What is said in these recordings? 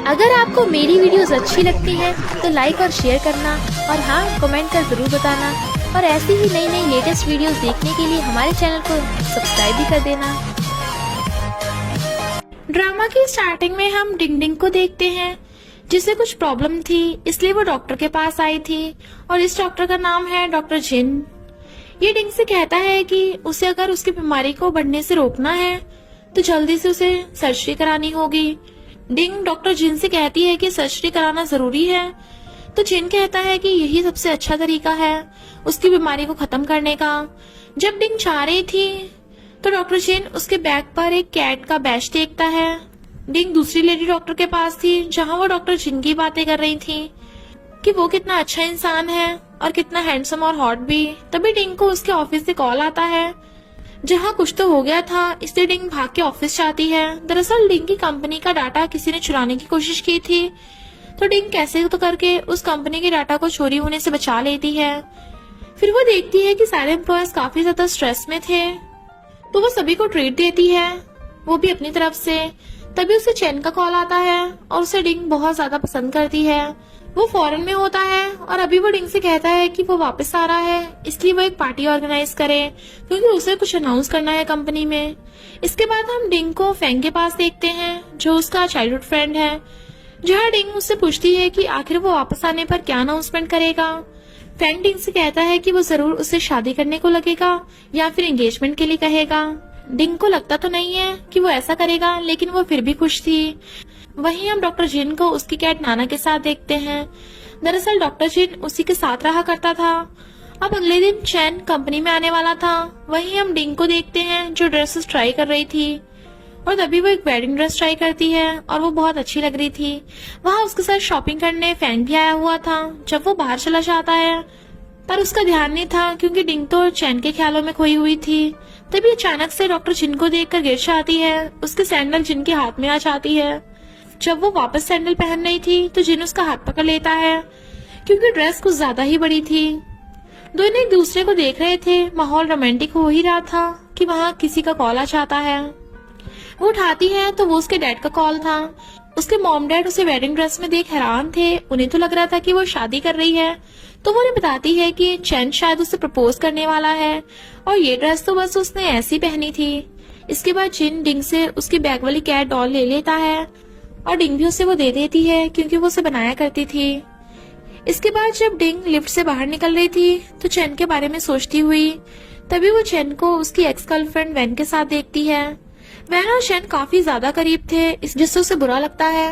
अगर आपको मेरी वीडियोस अच्छी लगती हैं तो लाइक और शेयर करना और हाँ, कमेंट कर जरूर बताना। और ऐसी ही नई नई लेटेस्ट वीडियोस देखने के लिए हमारे चैनल को सब्सक्राइब भी कर देना। ड्रामा की स्टार्टिंग में हम डिंग डिंग को देखते हैं, जिसे कुछ प्रॉब्लम थी इसलिए वो डॉक्टर के पास आई थी और इस डॉक्टर का नाम है डॉक्टर जिन। ये डिंग से कहता है कि उसे अगर उसकी बीमारी को बढ़ने से रोकना है तो जल्दी से उसे सर्जरी करानी होगी। डिंग डॉक्टर जिन से कहती है कि सर्जरी कराना जरूरी है, तो जिन कहता है कि यही सबसे अच्छा तरीका है उसकी बीमारी को खत्म करने का। जब डिंग जा रही थी तो डॉक्टर जिन उसके बैग पर एक कैट का बैच देखता है। डिंग दूसरी लेडी डॉक्टर के पास थी, जहां वो डॉक्टर जिन की बातें कर रही थी कि वो कितना अच्छा इंसान है और कितना हैंडसम और हॉट भी। तभी डिंग को उसके ऑफिस से कॉल आता है, जहां कुछ तो हो गया था इसलिए डिंग भाग के ऑफिस जाती है। दरअसल डिंग की कंपनी का डाटा किसी ने चुराने की कोशिश की थी, तो डिंग कैसे तो करके उस कंपनी के डाटा को चोरी होने से बचा लेती है। फिर वो देखती है कि सारे एम्प्लॉयज काफी ज्यादा स्ट्रेस में थे, तो वो सभी को ट्रीट देती है, वो भी अपनी तरफ से। तभी उसे चैन का कॉल आता है और उसे डिंग बहुत ज्यादा पसंद करती है। वो फॉरेन में होता है और अभी वो डिंग से कहता है कि वो वापस आ रहा है, इसलिए वो एक पार्टी ऑर्गेनाइज करे क्योंकि उसे कुछ अनाउंस करना है कंपनी में। इसके बाद हम डिंग को फैंग के पास देखते हैं, जो उसका चाइल्डहुड फ्रेंड है, जहाँ डिंग उससे पूछती है कि आखिर वो वापस आने पर क्या अनाउंसमेंट करेगा। फैंग डिंग से कहता है कि वो जरूर उससे शादी करने को लगेगा या फिर एंगेजमेंट के लिए कहेगा। डिंग को लगता तो नहीं है कि वो ऐसा करेगा, लेकिन वो फिर भी खुश थी। वहीं हम डॉक्टर जिन को उसकी कैट नाना के साथ देखते हैं। दरअसल डॉक्टर जिन उसी के साथ रहा करता था। अब अगले दिन चैन कंपनी में आने वाला था। वहीं हम डिंग को देखते हैं, जो ड्रेसेस ट्राई कर रही थी, और तभी वो एक वेडिंग ड्रेस ट्राई करती है और वो बहुत अच्छी लग रही थी। वहाँ उसके साथ शॉपिंग करने फैंग भी आया हुआ था। जब वो बाहर चला जाता है पर उसका ध्यान नहीं था क्योंकि डिंग तो चैन के ख्यालों में खोई हुई थी। तभी अचानक से डॉक्टर जिन को देखकर गिर जाती है। उसके सैंडल जिन के हाथ में आ जाती है। जब वो वापस सैंडल पहन रही थी तो जिन उसका हाथ पकड़ लेता है क्योंकि ड्रेस कुछ ज्यादा ही बड़ी थी। दोनों एक दूसरे को देख रहे थे। माहौल रोमांटिक हो ही रहा था कि वहाँ किसी का कॉल आ जाता है। वो उठाती है तो वो उसके डैड का कॉल था। उसके मॉम डैड उसे वेडिंग ड्रेस में देख हैरान थे। उन्हें तो लग रहा था कि वो शादी कर रही है, तो वो उन्हें बताती है कि चैन शायद उसे प्रपोज करने वाला है और ये ड्रेस तो बस उसने ऐसी पहनी थी। इसके बाद जिन डिंग से उसकी बैग वाली कैट डॉल ले लेता है और डिंग भी उसे वो दे देती है क्योंकि वो उसे बनाया करती थी। इसके बाद जब डिंग लिफ्ट से बाहर निकल रही थी तो चैन के बारे में सोचती हुई तभी वो चैन को उसकी एक्स गर्लफ्रेंड वैन के साथ देखती है। वैन और चैन काफी ज्यादा करीब थे, जिससे उसे बुरा लगता है।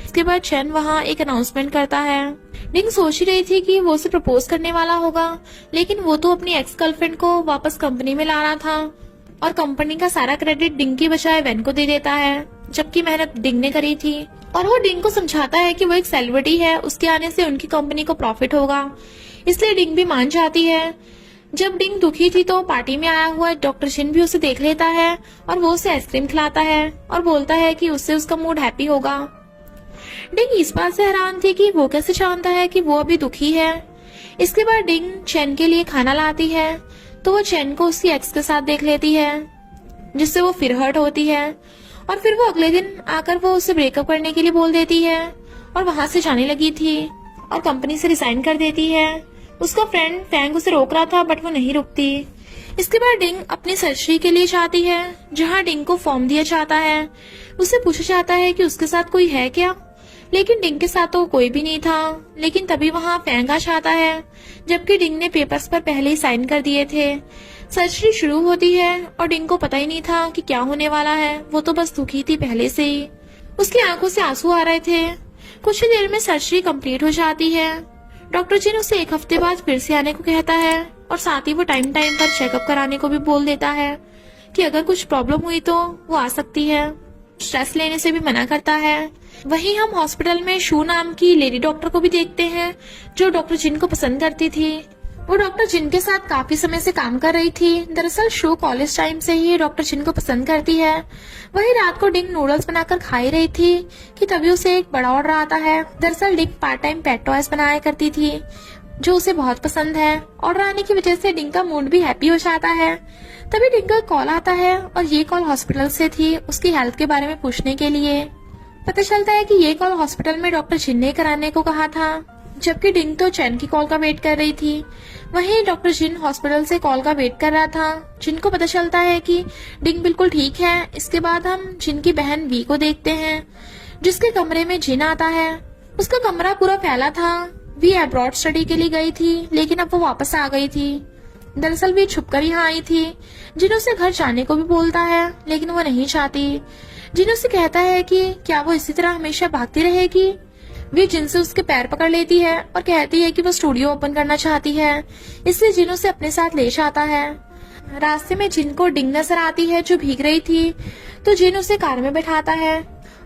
इसके बाद चैन वहाँ एक अनाउंसमेंट करता है। डिंग सोच ही रही थी कि वो उसे प्रपोज करने वाला होगा, लेकिन वो तो अपनी एक्स गर्लफ्रेंड को वापस कंपनी में लाना था और कंपनी का सारा क्रेडिट डिंग की बजाय वैन को दे देता है, जबकि मेहनत डिंग ने करी थी। और वो डिंग को समझाता है कि वो एक सेलिब्रिटी है, उसके आने से उनकी कंपनी को प्रॉफिट होगा, इसलिए डिंग भी मान जाती है। जब डिंग दुखी थी तो पार्टी में आया हुआ डॉक्टर जिन भी उसे देख लेता है और वो उसे आइसक्रीम खिलाता है और बोलता है कि उससे उसका मूड हैप्पी होगा। डिंग इस बात से हैरान थी कि वो कैसे जानता है कि वो अभी दुखी है। इसके बाद डिंग चैन के लिए खाना लाती है, तो वो चैन को उसकी एक्स के साथ देख लेती है, जिससे वो फिर हर्ट होती है और फिर वो अगले दिन आकर वो उसे ब्रेकअप करने के लिए बोल देती है और वहां से जाने लगी थी और कंपनी से रिजाइन कर देती है। उसका फ्रेंड फैंग उसे रोक रहा था बट वो नहीं रुकती। इसके बाद डिंग अपनी सर्जरी के लिए जाती है, जहाँ डिंग को फॉर्म दिया जाता है। उससे पूछा जाता है कि उसके साथ कोई है क्या, लेकिन डिंग के साथ तो कोई भी नहीं था। लेकिन तभी वहाँ फैंग आ जाता है, जबकि डिंग ने पेपर्स पर पहले ही साइन कर दिए थे। सर्जरी शुरू होती है और डिंग को पता ही नहीं था कि क्या होने वाला है। वो तो बस दुखी थी पहले से ही। उसकी आंखों से आंसू आ रहे थे। कुछ ही देर में सर्जरी कंप्लीट हो जाती है। डॉक्टर जिन उसे एक हफ्ते बाद फिर से आने को कहता है और साथ ही वो टाइम टाइम पर चेकअप कराने को भी बोल देता है कि अगर कुछ प्रॉब्लम हुई तो वो आ सकती है। स्ट्रेस लेने से भी मना करता है। वहीं हम हॉस्पिटल में शू नाम की लेडी डॉक्टर को भी देखते हैं, जो डॉक्टर जिन को पसंद करती थी। वो डॉक्टर जिन के साथ काफी समय से काम कर रही थी। दरअसल शू कॉलेज टाइम से ही डॉक्टर जिन को पसंद करती है। वही रात को डिंग नूडल्स बनाकर खा ही रही थी कि तभी उसे एक बड़ा ऑर्डर आता है। दरअसल डिंग पार्ट टाइम पेट टॉयज बनाया करती थी, जो उसे बहुत पसंद है। ऑर्डर आने की वजह से डिंग का मूड भी हैप्पी हो जाता है। तभी डिंग का कॉल आता है और ये कॉल हॉस्पिटल से थी, उसकी हेल्थ के बारे में पूछने के लिए। पता चलता है कि ये कॉल हॉस्पिटल में डॉक्टर जिन ने कराने को कहा था, जबकि डिंग तो चैन की कॉल का वेट कर रही थी। वहीं डॉक्टर जिन हॉस्पिटल से कॉल का वेट कर रहा था। जिन को पता चलता है कि डिंग बिल्कुल ठीक है। इसके बाद हम जिन की बहन वी को देखते हैं, जिसके कमरे में जिन आता है। उसका कमरा पूरा फैला था। वी अब्रॉड स्टडी के लिए गई थी, लेकिन अब वो वापस आ गई थी। दरअसल वी छुपकर यहाँ आई थी। जिन उसे घर जाने को भी बोलता है, लेकिन वो नहीं चाहती। जिन उसे कहता है कि क्या वो इसी तरह हमेशा भागती रहेगी। वे जिन से उसके पैर पकड़ लेती है और कहती है कि वो स्टूडियो ओपन करना चाहती है, इसलिए जिन उसे अपने साथ ले जाता है। रास्ते में जिन को डिंग नजर आती है जो भीग रही थी, तो जिन उसे कार में बैठाता है।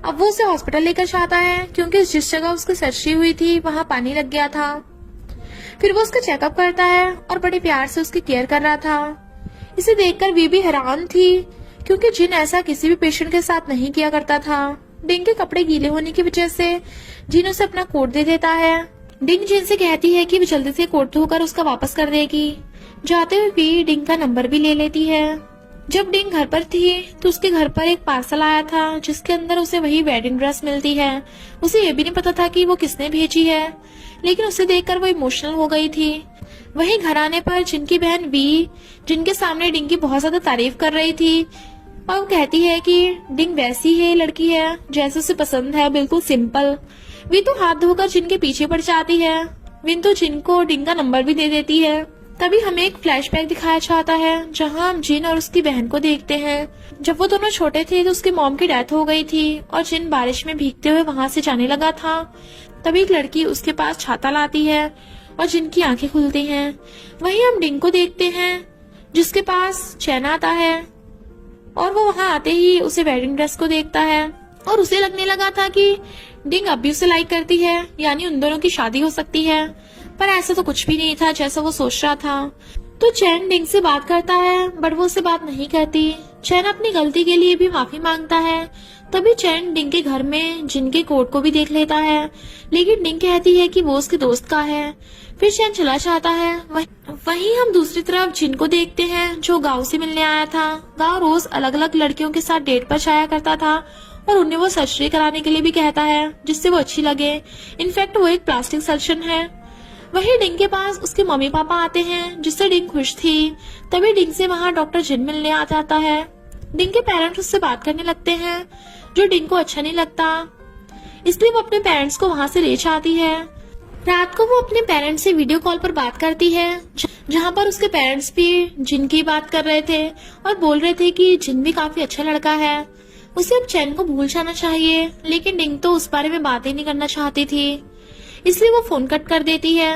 अब वो उसे हॉस्पिटल लेकर जाता है, क्योंकि जिस जगह उसकी सर्जरी हुई थी वहाँ पानी लग गया था। फिर वो उसका चेकअप करता है और बड़े प्यार से उसकी केयर कर रहा था। इसे देखकर वी भी हैरान थी, क्योंकि जिन ऐसा किसी भी पेशेंट के साथ नहीं किया करता था। डिंग के कपड़े गीले होने की वजह से जिन उसे अपना कोट दे देता है। डिंग जिन से कहती है कि वो जल्दी से कोट धोकर उसका वापस कर देगी। जाते हुए भी डिंग का नंबर भी ले लेती है। जब डिंग घर पर थी तो उसके घर पर एक पार्सल आया था, जिसके अंदर उसे वही वेडिंग ड्रेस मिलती है। उसे ये भी नहीं पता था कि वो किसने भेजी है, लेकिन उसे देखकर वो इमोशनल हो गई थी। वहीं घर आने पर जिनकी बहन वी जिनके सामने डिंग की बहुत ज्यादा तारीफ कर रही थी, और वो कहती है कि डिंग वैसी है लड़की है जैसे उसे पसंद है, बिल्कुल सिंपल। वी तो हाथ धोकर जिनके पीछे पड़ जाती है। विन तो जिन को डिंग का नंबर भी दे देती है। तभी हमें एक फ्लैशबैक दिखाया जाता है, जहां हम जिन और उसकी बहन को देखते हैं। जब वो दोनों छोटे थे तो उसकी मॉम की डेथ हो गई थी और जिन बारिश में भीगते हुए वहां से जाने लगा था। तभी एक लड़की उसके पास छाता लाती है और जिनकी आंखें खुलती हैं। वहीं हम डिंग को देखते हैं, जिसके पास चैन आता है, और वो वहां आते ही उसे वेडिंग ड्रेस को देखता है और उसे लगने लगा था कि डिंग अब भी उसे लाइक करती है, यानी उन दोनों की शादी हो सकती है। पर ऐसा तो कुछ भी नहीं था जैसा वो सोच रहा था। तो चैन डिंग से बात करता है, बट वो उससे बात नहीं करती। चैन अपनी गलती के लिए भी माफी मांगता है। तभी चैन डिंग के घर में जिनके कोट को भी देख लेता है, लेकिन डिंग कहती है कि वो उसके दोस्त का है। फिर चैन चला जाता है। वहीं हम दूसरी तरफ जिन को देखते हैं, जो गांव से मिलने आया था। गांव रोज अलग अलग लड़कियों के साथ डेट पर जाया करता था और उन्हें वो सर्जरी कराने के लिए भी कहता है, जिससे वो अच्छी लगे। इनफैक्ट वो एक प्लास्टिक सर्जन है। वहीं डिंग के पास उसके मम्मी पापा आते हैं, जिससे डिंग खुश थी। तभी डिंग से वहाँ डॉक्टर जिन मिलने आ जाता है। डिंग के पेरेंट्स उससे बात करने लगते हैं, जो डिंग को अच्छा नहीं लगता, इसलिए वो अपने पेरेंट्स को वहाँ से ले जाती है। रात को वो अपने पेरेंट्स से वीडियो कॉल पर बात करती है, जहाँ पर उसके पेरेंट्स भी जिन की बात कर रहे थे और बोल रहे थे कि जिन भी काफी अच्छा लड़का है, उसे अब चैन को भूल जाना चाहिए। लेकिन डिंग तो उस बारे में बात ही नहीं करना चाहती थी, इसलिए वो फोन कट कर देती है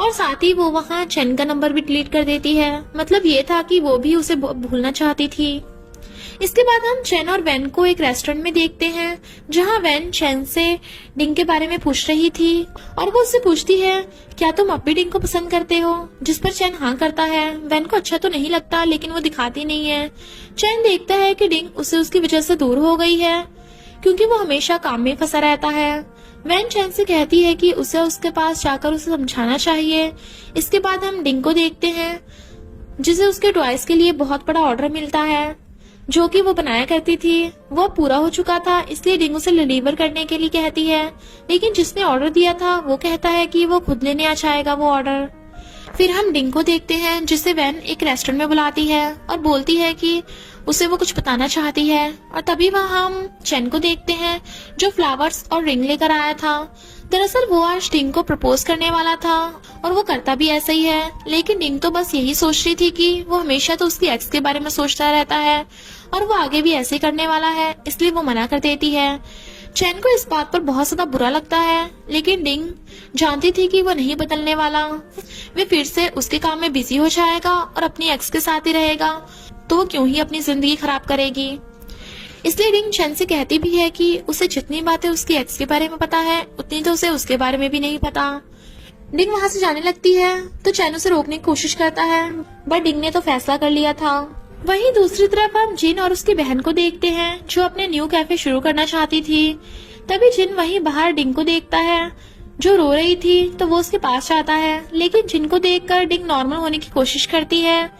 और साथ ही वो वहाँ चैन का नंबर भी डिलीट कर देती है। मतलब ये था कि वो भी उसे भूलना चाहती थी। इसके बाद हम चैन और वैन को एक रेस्टोरेंट में देखते हैं, जहाँ वैन चैन से डिंग के बारे में पूछ रही थी और वो उससे पूछती है, क्या तुम अब भी डिंग को पसंद करते हो? जिस पर चैन हाँ करता है। वैन को अच्छा तो नहीं लगता, लेकिन वो दिखाती नहीं है। चैन देखता है कि डिंग उसे उसकी वजह से दूर हो गई है, क्योंकि वो हमेशा काम में फंसा रहता है। वैन चैन से कहती है कि उसे उसके पास जाकर उसे समझाना चाहिए। इसके बाद हम डिंग को देखते हैं, जिसे उसके टॉयज के लिए बहुत बड़ा ऑर्डर मिलता है, जो कि वो बनाया करती थी। वो पूरा हो चुका था, इसलिए डिंग उसे डिलीवर करने के लिए कहती है, लेकिन जिसने ऑर्डर दिया था वो कहता है कि वो खुद लेने आ जाएगा वो ऑर्डर। फिर हम डिंग को देखते हैं, जिसे वैन एक रेस्टोरेंट में बुलाती है और बोलती है कि उसे वो कुछ बताना चाहती है। और तभी वहाँ हम चैन को देखते हैं, जो फ्लावर्स और रिंग लेकर आया था। दरअसल वो आज डिंग को प्रपोज करने वाला था और वो करता भी ऐसा ही है, लेकिन डिंग तो बस यही सोच रही थी कि वो हमेशा तो उसकी एक्स के बारे में सोचता रहता है और वो आगे भी ऐसे ही करने वाला है, इसलिए वो मना कर देती है। चैन को इस बात पर बहुत ज्यादा बुरा लगता है, लेकिन डिंग जानती थी कि वो नहीं बदलने वाला। वे फिर से उसके काम में बिजी हो जाएगा और अपनी एक्स के साथ ही रहेगा, तो वो क्यों ही अपनी जिंदगी खराब करेगी। इसलिए डिंग चैन से कहती भी है कि उसे जितनी बातें उसकी एक्स के बारे में पता है, उतनी तो उसे उसके बारे में भी नहीं पता। डिंग वहाँ से जाने लगती है तो चैन उसे रोकने की कोशिश करता है, बट डिंग ने तो फैसला कर लिया था। वहीं दूसरी तरफ हम जिन और उसकी बहन को देखते हैं, जो अपने न्यू कैफे शुरू करना चाहती थी। तभी जिन वहीं बाहर डिंग को देखता है, जो रो रही थी, तो वो उसके पास जाता है, लेकिन जिन को देखकर डिंग नॉर्मल होने की कोशिश करती है।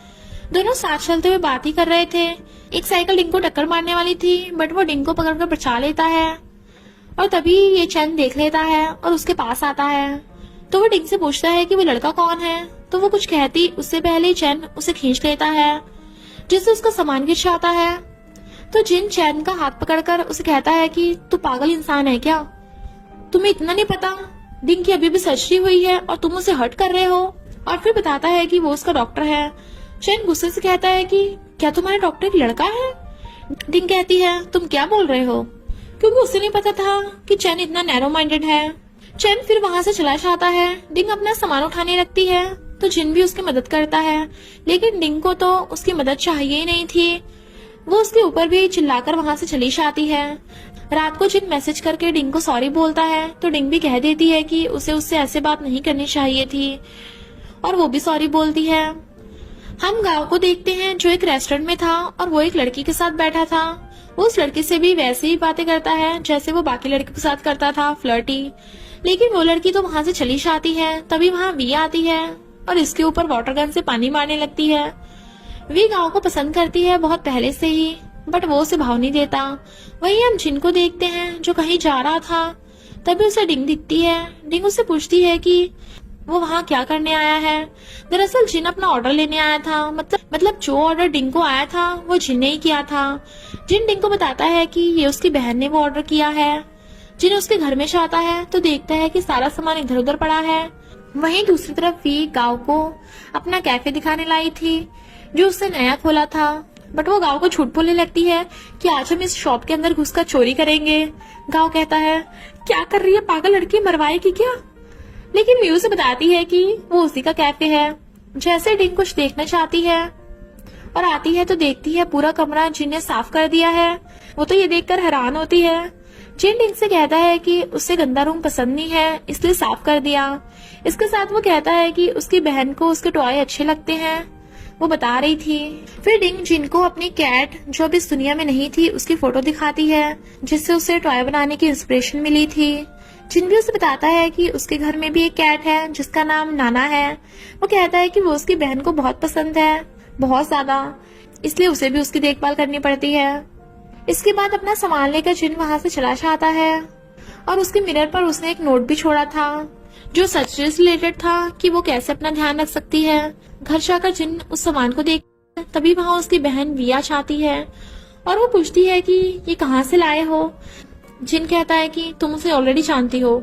दोनों साथ चलते हुए बात ही कर रहे थे। एक साइकिल डिंग को टक्कर मारने वाली थी, बट वो डिंग को पकड़कर बचा लेता है। और तभी ये चैन देख लेता है और उसके पास आता है। तो वो डिंग से पूछता है कि वो लड़का कौन है। तो वो कुछ कहती उससे पहले चैन उसे खींच लेता है, जिससे उसका सामान गिर जाता है। तो जिन चैन का हाथ पकड़कर उसे कहता है कि तू पागल इंसान है क्या, तुम्हें इतना नहीं पता डिंग की अभी भी सर्जरी हुई है और तुम उसे हर्ट कर रहे हो। और फिर बताता है कि वो उसका डॉक्टर है। चैन गुस्से से कहता है कि क्या तुम्हारा डॉक्टर एक लड़का है। डिंग कहती है तुम क्या बोल रहे हो, क्योंकि उसे नहीं पता था कि चैन इतना नैरो माइंडेड है। चैन फिर वहां से चला जाता है। डिंग अपना सामान उठाने लगती है तो जिन भी उसकी मदद करता है, लेकिन डिंग को तो उसकी मदद चाहिए ही नहीं थी। वो उसके ऊपर भी चिल्लाकर वहां से चली जाती है। रात को जिन मैसेज करके डिंग को सॉरी बोलता है तो डिंग भी कह देती है कि उसे उससे ऐसे बात नहीं करनी चाहिए थी, और वो भी सॉरी बोलती है। हम गांव को देखते हैं जो एक रेस्टोरेंट में था और वो एक लड़की के साथ बैठा था। वो उस लड़की से भी वैसे ही बातें करता है जैसे वो बाकी लड़कियों के साथ करता था, फ्लर्टी। लेकिन वो लड़की तो वहां से चली जाती है। तभी वहां वी आती है और इसके ऊपर वाटर गन से पानी मारने लगती है। वी गांव को पसंद करती है बहुत पहले से ही, बट वो उसे भाव नहीं देता। वहीं हम जिन को देखते हैं जो कहीं जा रहा था। तभी उसे डिंग दिखती है। डिंग उससे पूछती है कि वो वहाँ क्या करने आया है। दरअसल जिन अपना ऑर्डर लेने आया था, मतलब जो ऑर्डर डिंग को आया था वो जिन ने ही किया था। जिन डिंग को बताता है कि ये उसकी बहन ने वो ऑर्डर किया है। जिन उसके घर में जाता है तो देखता है कि सारा सामान इधर उधर पड़ा है। वहीं दूसरी तरफ वी गांव को अपना कैफे दिखाने लाई थी जो उसने नया खोला था, बट वो गांव को झूठ बोलने लगती है कि आज हम इस शॉप के अंदर घुसकर चोरी करेंगे। गांव कहता है क्या कर रही है पागल लड़की, मरवाएगी क्या। लेकिन वी उसे बताती है कि वो उसी का कैफे है। जैसे डिंग कुछ देखना चाहती है और आती है तो देखती है पूरा कमरा जिन ने साफ कर दिया है। वो तो ये देखकर हैरान होती है। जिन डिंग से कहता है कि उसे गंदा रूम पसंद नहीं है इसलिए साफ कर दिया। इसके साथ वो कहता है कि उसकी बहन को उसके टॉय अच्छे लगते हैं, वो बता रही थी। फिर डिंग जिन को अपनी कैट जो अब इस दुनिया में नहीं थी उसकी फोटो दिखाती है, जिससे उसे टॉय बनाने की इंस्पिरेशन मिली थी। जिन भी उसे बताता है कि उसके घर में भी एक कैट है जिसका नाम नाना है। वो कहता है कि वो उसकी बहन को बहुत पसंद है, बहुत ज्यादा, इसलिए उसे भी उसकी देखभाल करनी पड़ती है। इसके बाद अपना सामान लेकर जिन वहां से चला जाता है और उसके मिरर पर उसने एक नोट भी छोड़ा था जो सर्जरी से रिलेटेड था कि वो कैसे अपना ध्यान रख सकती है। घर जाकर जिन उस सामान को देख, तभी वहां उसकी बहन विया आती है और वो पूछती है कि ये कहाँ से लाए हो। जिन कहता है कि तुम उसे ऑलरेडी जानती हो।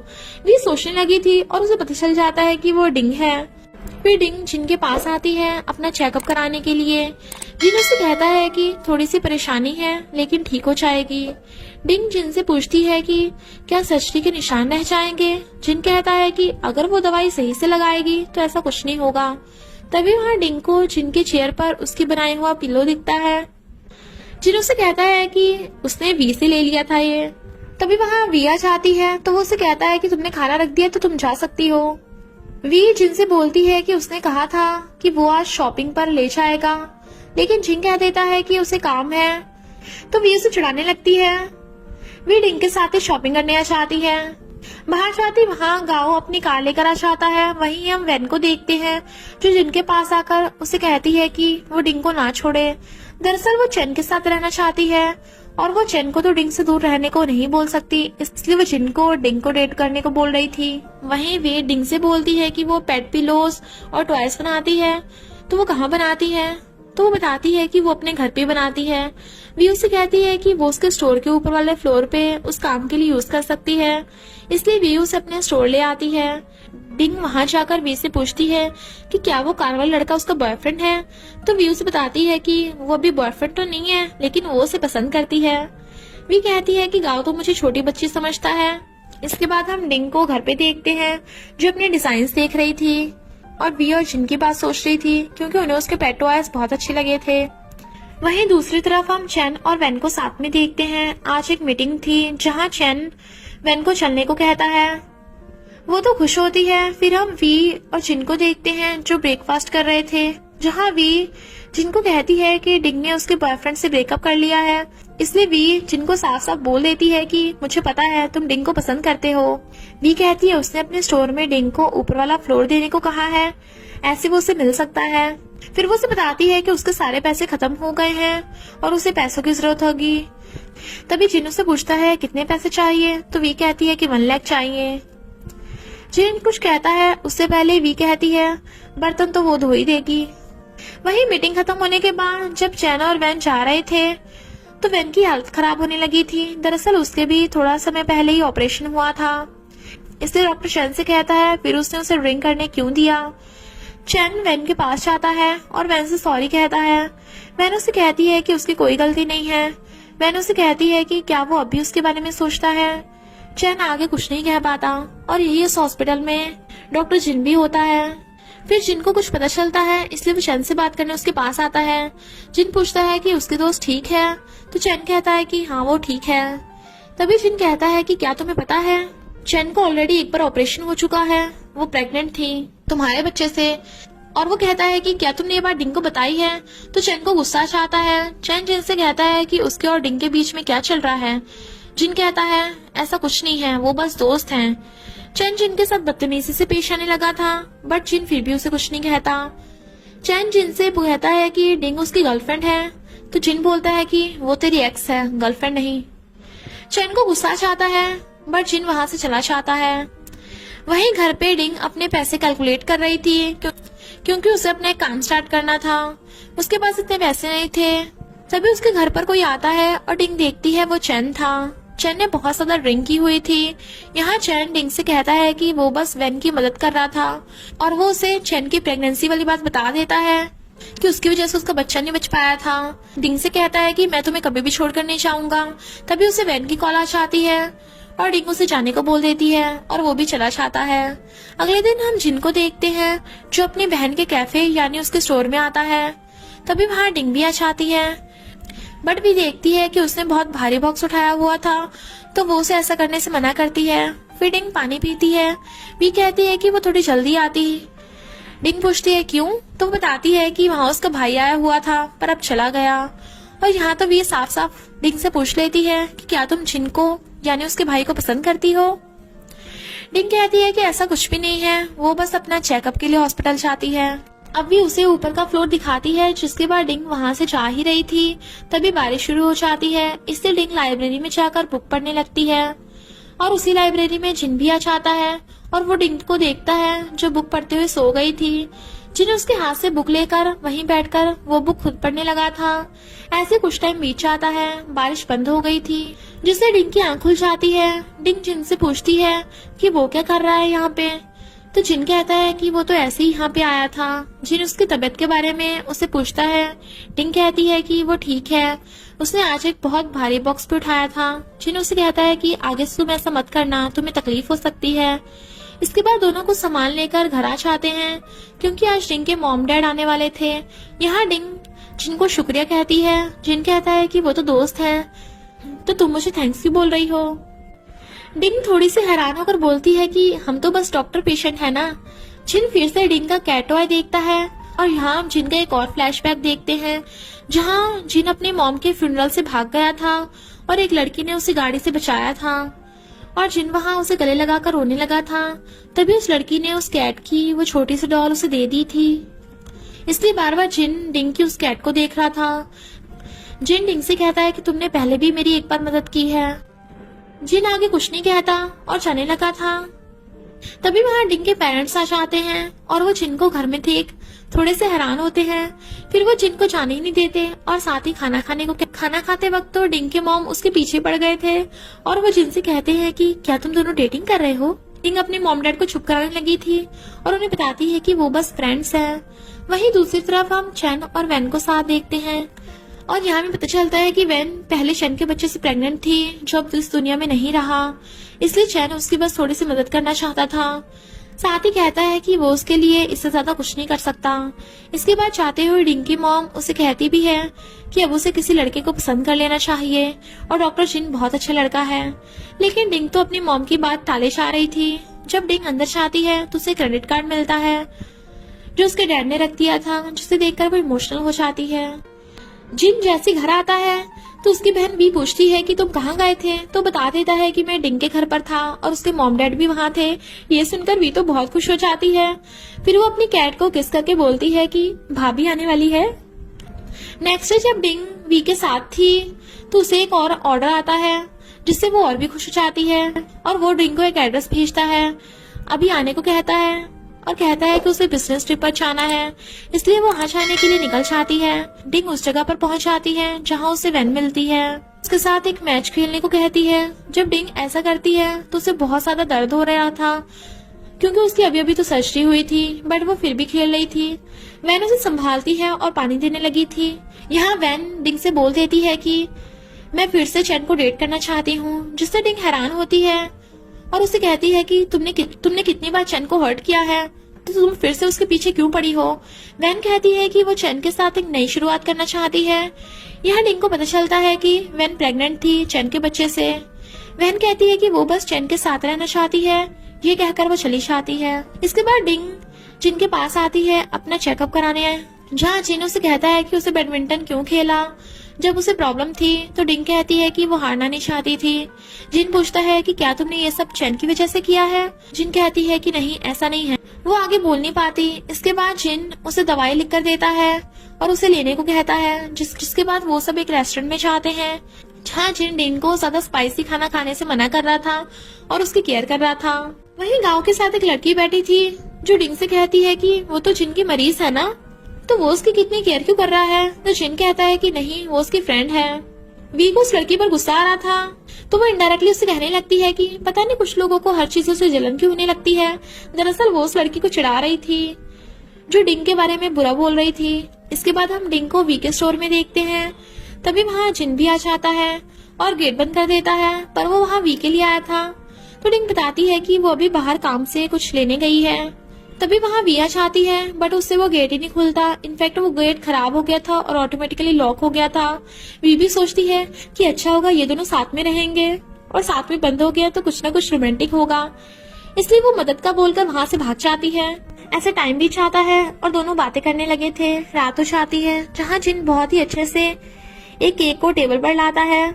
वी सोचने लगी थी और उसे पता चल जाता है कि वो डिंग है। फिर डिंग जिन के पास आती है अपना चेकअप कराने के लिए। जिन उससे कहता है कि थोड़ी सी परेशानी है लेकिन ठीक हो जाएगी। डिंग जिन से पूछती है कि क्या सर्जरी के निशान रह जाएंगे। जिन कहता है कि अगर वो दवाई सही से लगाएगी तो ऐसा कुछ नहीं होगा। तभी वहाँ डिंग को जिन के चेयर पर उसकी बनाया हुआ पिलो दिखता है। जिन उससे कहता है कि उसने वी से ले लिया था ये। तभी वहाँ विया जाती है तो वो उसे कहता है कि तुमने खाना रख दिया तो तुम जा सकती हो। वी जिन से बोलती है कि उसने कहा था कि वो आज शॉपिंग पर ले जाएगा, लेकिन जिन कह देता है कि उसे काम है। तो वी उसे चिढ़ाने लगती है। वी डिंग के साथ ही शॉपिंग करने आ जाती है। बाहर जाती वहाँ गाँव अपनी कार लेकर आ जाता है। वहीं हम वैन को देखते हैं जो जिन के पास आकर उसे कहती है कि वो डिंग को ना छोड़े। दरअसल वो चैन के साथ रहना चाहती है और वो चैन को तो डिंग से दूर रहने को नहीं बोल सकती, इसलिए वो जिन को डिंग को डेट करने को बोल रही थी। वहीं वे डिंग से बोलती है कि वो पेट पिलोस और टॉयज बनाती है। तो वो कहाँ बनाती है, तो वो बताती है कि वो अपने घर पे बनाती है। वी उससे कहती है कि वो उसके स्टोर के ऊपर वाले फ्लोर पे उस काम के लिए यूज कर सकती है, इसलिए वी उसे अपने स्टोर ले आती है। डिंग वहां जाकर वी से पूछती है कि क्या वो कार वाला लड़का उसका बॉयफ्रेंड है। तो वी उसे बताती है कि वो अभी बॉयफ्रेंड तो नहीं है, लेकिन वो उसे पसंद करती है। वी कहती है कि गाँव तो मुझे छोटी बच्ची समझता है। इसके बाद हम डिंग को घर पे देखते हैं जो अपने डिजाइन देख रही थी और वी और जिन की बात सोच रही थी क्योंकि उन्हें उसके पेट टॉयज बहुत अच्छे लगे थे। वहीं दूसरी तरफ हम चैन और वैन को साथ में देखते हैं। आज एक मीटिंग थी जहां चैन वैन को चलने को कहता है। वो तो खुश होती है। फिर हम वी और जिन को देखते हैं जो ब्रेकफास्ट कर रहे थे, जहां वी जिनको कहती है कि डिंग ने उसके बॉयफ्रेंड से ब्रेकअप कर लिया है, इसलिए वी जिनको साफ साफ बोल देती है कि मुझे पता है तुम डिंग को पसंद करते हो। वी कहती है उसने अपने स्टोर में डिंग को ऊपर वाला फ्लोर देने को कहा है, ऐसे वो उसे मिल सकता है। फिर वो उसे बताती है कि उसके सारे पैसे खत्म हो गए हैं और उसे पैसों की जरूरत होगी। तभी जिन उससे पूछता है कितने पैसे चाहिए, तो वी कहती है कि 1 लाख चाहिए। जिन कुछ कहता है उससे पहले वी कहती है बर्तन तो वो धो ही देगी। वही मीटिंग खत्म होने के बाद जब चैन और वैन जा रहे थे तो वैन की हालत खराब होने लगी थी। दरअसल उसके भी थोड़ा समय पहले ही ऑपरेशन हुआ था, इसलिए डॉक्टर चैन से कहता है फिर उसने उसे ड्रिंक करने क्यों दिया। चैन वैन के पास जाता है और वैन से सॉरी कहता है। वैन उसे कहती है कि उसकी कोई गलती नहीं है। वैन उसे कहती है कि क्या वो अभी उसके बारे में सोचता है। चैन आगे कुछ नहीं कह पाता और यही इस हॉस्पिटल में डॉक्टर जिन भी होता है। फिर जिन को कुछ पता चलता है, इसलिए वो चैन से बात करने उसके पास आता है। जिन पूछता है कि उसके दोस्त ठीक है, तो चैन कहता है कि हाँ वो ठीक है। तभी जिन कहता है कि क्या तुम्हें पता है चैन को ऑलरेडी एक बार ऑपरेशन हो चुका है, वो प्रेग्नेंट थी तुम्हारे बच्चे से। और वो कहता है कि क्या तुमने ये बात डिंग को बताई है, तो चैन को गुस्सा आता है। चैन जिन से कहता है कि उसके और डिंग के बीच में क्या चल रहा है। जिन कहता है ऐसा कुछ नहीं है, वो बस दोस्त हैं। चैन जिन के साथ बदतमीजी से पेश आने लगा था, बट जिन फिर भी उसे कुछ नहीं कहता। चैन जिन से कहता है कि डिंग उसकी गर्लफ्रेंड है, तो जिन बोलता है कि वो तेरी एक्स है, गर्लफ्रेंड नहीं। चैन को गुस्सा आता है, बट जिन वहां से चला जाता है। वहीं घर पे डिंग अपने पैसे कैलकुलेट कर रही थी क्योंकि उसे अपना एक काम स्टार्ट करना था। उसके पास इतने पैसे नहीं थे। तभी उसके घर पर कोई आता है और डिंग देखती है वो चैन था। चैन ने बहुत ज्यादा ड्रिंक की हुई थी। यहाँ चैन डिंग से कहता है कि वो बस वैन की मदद कर रहा था और वो उसे चैन की प्रेगनेंसी वाली बात बता देता है कि उसकी वजह से उसका बच्चा नहीं बच पाया था। डिंग से कहता है कि मैं तुम्हें कभी भी छोड़कर नहीं जाऊंगा। तभी उसे वैन की कॉल आ जाती है और डिंग उसे जाने को बोल देती है और वो भी चला जाता है। अगले दिन हम जिन को देखते हैं जो अपनी बहन के कैफे यानी उसके स्टोर में आता है। तभी वहाँ डिंग भी आ जाती है, बट भी देखती है कि उसने बहुत भारी बॉक्स उठाया हुआ था, तो वो उसे ऐसा करने से मना करती है। फिर डिंग पानी पीती है। भी कहती है कि वो थोड़ी जल्दी आती। डिंग पूछती है क्यों, तो वो बताती है कि वहाँ उसका भाई आया हुआ था पर अब चला गया। और यहाँ तो भी साफ साफ डिंग से पूछ लेती है कि क्या तुम जिन को यानी उसके भाई को पसंद करती हो। डिंग कहती है कि ऐसा कुछ भी नहीं है, वो बस अपना चेकअप के लिए हॉस्पिटल जाती है। अब भी उसे ऊपर का फ्लोर दिखाती है, जिसके बाद डिंग वहां से जा ही रही थी। तभी बारिश शुरू हो जाती है, इसलिए डिंग लाइब्रेरी में जाकर बुक पढ़ने लगती है। और उसी लाइब्रेरी में जिन भी आ जाता है और वो डिंग को देखता है जो बुक पढ़ते हुए सो गई थी। जिन उसके हाथ से बुक लेकर वहीं बैठकर वो बुक खुद पढ़ने लगा था। ऐसे कुछ टाइम बीत जाता है, बारिश बंद हो गई थी, जिससे डिंग की आंख खुल जाती है। डिंग जिन से पूछती है कि वो क्या कर रहा है यहाँ पे, तो जिन कहता है कि वो तो ऐसे ही यहाँ पे आया था। जिन उसकी तबीयत के बारे में उसे पूछता है। डिंग कहती है कि वो ठीक है, उसने आज एक बहुत भारी बॉक्स भी उठाया था। जिन उसे कहता है कि आगे से तुम ऐसा मत करना, तुम्हें तकलीफ हो सकती है। इसके बाद दोनों को सामान लेकर घर आ जाते हैं, क्योंकि आज डिंग के मॉम डैड आने वाले थे। यहाँ डिंग जिन को शुक्रिया कहती है। जिन कहता है कि वो तो दोस्त है, तो तुम मुझे थैंक्स क्यों बोल रही हो। डिंग थोड़ी सी हैरान होकर बोलती है कि हम तो बस डॉक्टर पेशेंट है ना। जिन फिर से डिंग का कैट टॉय देखता है और यहाँ हम जिन का एक और फ्लैशबैक देखते हैं, जहाँ जिन अपने मॉम के फ्यूनरल से भाग गया था और एक लड़की ने उसे गाड़ी से बचाया था और जिन वहाँ उसे गले लगाकर रोने लगा था। तभी उस लड़की ने उस कैट की वो छोटी सी डॉल उसे दे दी थी, इसलिए बार बार जिन डिंग की उस कैट को देख रहा था। जिन डिंग से कहता है कि तुमने पहले भी मेरी एक बार मदद की है। जिन आगे कुछ नहीं कहता और जाने लगा था। तभी वहाँ डिंग के पेरेंट्स आ जाते हैं और वो जिन को घर में देख थोड़े से हैरान होते हैं। फिर वो जिन को जाने ही नहीं देते और साथ ही खाना खाते वक्त तो डिंग के मॉम उसके पीछे पड़ गए थे और वो जिन से कहते हैं कि क्या तुम दोनों डेटिंग कर रहे हो। डिंग अपने मॉम डैड को चुप कराने लगी थी और उन्हें बताती है कि वो बस फ्रेंड्स हैं। वहीं दूसरी तरफ हम चैन और वैन को साथ देखते हैं और यहाँ भी पता चलता है कि वैन पहले चैन के बच्चे से प्रेग्नेंट थी, जो अब इस दुनिया में नहीं रहा, इसलिए चैन उसकी बस थोड़ी सी मदद करना चाहता था। साथ ही कहता है कि वो उसके लिए इससे ज्यादा कुछ नहीं कर सकता। इसके बाद जाते हुए डिंग की मॉम उसे कहती भी है कि अब उसे किसी लड़के को पसंद कर लेना चाहिए और डॉक्टर जिन बहुत अच्छा लड़का है। लेकिन डिंग तो अपनी मॉम की बात टाले जा रही थी। जब डिंग अंदर जाती है तो उसे क्रेडिट कार्ड मिलता है जो उसके डैड ने रख दिया था, जिसे देखकर वो इमोशनल हो जाती है। जिन जैसे घर आता है तो उसकी बहन भी पूछती है कि तुम कहाँ गए थे, तो बता देता है कि मैं डिंग के घर पर था और उसके मॉम डैड भी वहाँ थे। ये सुनकर भी तो बहुत खुश हो जाती है। फिर वो अपनी कैट को किस करके बोलती है कि भाभी आने वाली है। नेक्स्ट डे जब डिंग वी के साथ थी तो उसे एक और ऑर्डर आता है जिससे वो और भी खुश हो जाती है और वो डिंग को एक एड्रेस भेजता है, अभी आने को कहता है और कहता है कि उसे बिजनेस ट्रिप पर जाना है, इसलिए वो वहाँ जाने के लिए निकल जाती है। डिंग उस जगह पर पहुंच जाती है जहाँ उसे वैन मिलती है, उसके साथ एक मैच खेलने को कहती है। जब डिंग ऐसा करती है तो उसे बहुत ज्यादा दर्द हो रहा था क्योंकि उसकी अभी अभी तो सर्जरी हुई थी, बट वो फिर भी खेल रही थी। वैन उसे संभालती है और पानी देने लगी थी। यहाँ वैन डिंग से बोल देती है कि मैं फिर से चैन को डेट करना चाहती हूँ, जिससे डिंग हैरान होती है और उसे कहती है कि तुमने कितनी बार चैन को हर्ट किया है, तो तुम फिर से उसके पीछे क्यों पड़ी हो। वैन कहती है कि वो चैन के साथ एक नई शुरुआत करना चाहती है। यहाँ डिंग को पता चलता है कि वैन प्रेग्नेंट थी चैन के बच्चे से। वैन कहती है कि वो बस चैन के साथ रहना चाहती है, ये कहकर वो चली जाती है। इसके बाद डिंग जिन के पास आती है अपना चेकअप कराने, जहाँ जिन उसे कहता है कि उसे बैडमिंटन क्यों खेला जब उसे प्रॉब्लम थी, तो डिंग कहती है कि वो हारना नहीं चाहती थी। जिन पूछता है कि क्या तुमने ये सब चैन की वजह से किया है। जिन कहती है कि नहीं ऐसा नहीं है, वो आगे बोल नहीं पाती। इसके बाद जिन उसे दवाई लिख कर देता है और उसे लेने को कहता है, जिसके बाद वो सब एक रेस्टोरेंट में जाते हैं जहाँ जिन डिंग को ज्यादा स्पाइसी खाना खाने से मना कर रहा था और उसकी केयर कर रहा था। वहीं गांव के साथ एक लड़की बैठी थी जो डिंग से कहती है कि वो तो जिन की मरीज है ना, तो वो उसकी कितनी केयर क्यों कर रहा है। तो जिन कहता है कि नहीं वो उसकी फ्रेंड है। वी को उस लड़की पर गुस्सा आ रहा था तो वो इनडायरेक्टली उससे कहने लगती है कि पता नहीं कुछ लोगों को हर चीजों से जलन क्यों होने लगती है। दरअसल वो उस लड़की को चिढ़ा रही थी जो डिंग के बारे में बुरा बोल रही थी। इसके बाद हम डिंग को वी के स्टोर में देखते हैं, तभी वहाँ जिन भी आ जाता है और गेट बंद कर देता है, पर वो वहाँ वी के लिए आया था। तो डिंग बताती है कि वो अभी बाहर काम से कुछ लेने गई है। तभी वहाँ वी आ जाती है, बट उससे वो गेट ही नहीं खुलता। इनफैक्ट वो गेट खराब हो गया था और ऑटोमेटिकली लॉक हो गया था। वी भी सोचती है कि अच्छा होगा ये दोनों साथ में रहेंगे और साथ में बंद हो गया तो कुछ ना कुछ रोमांटिक होगा, इसलिए वो मदद का बोलकर वहाँ से भाग जाती है। ऐसे टाइम भी जाता है और दोनों बातें करने लगे थे। रात हो जाती है जहाँ जिन बहुत ही अच्छे से एक केक को टेबल पर लाता है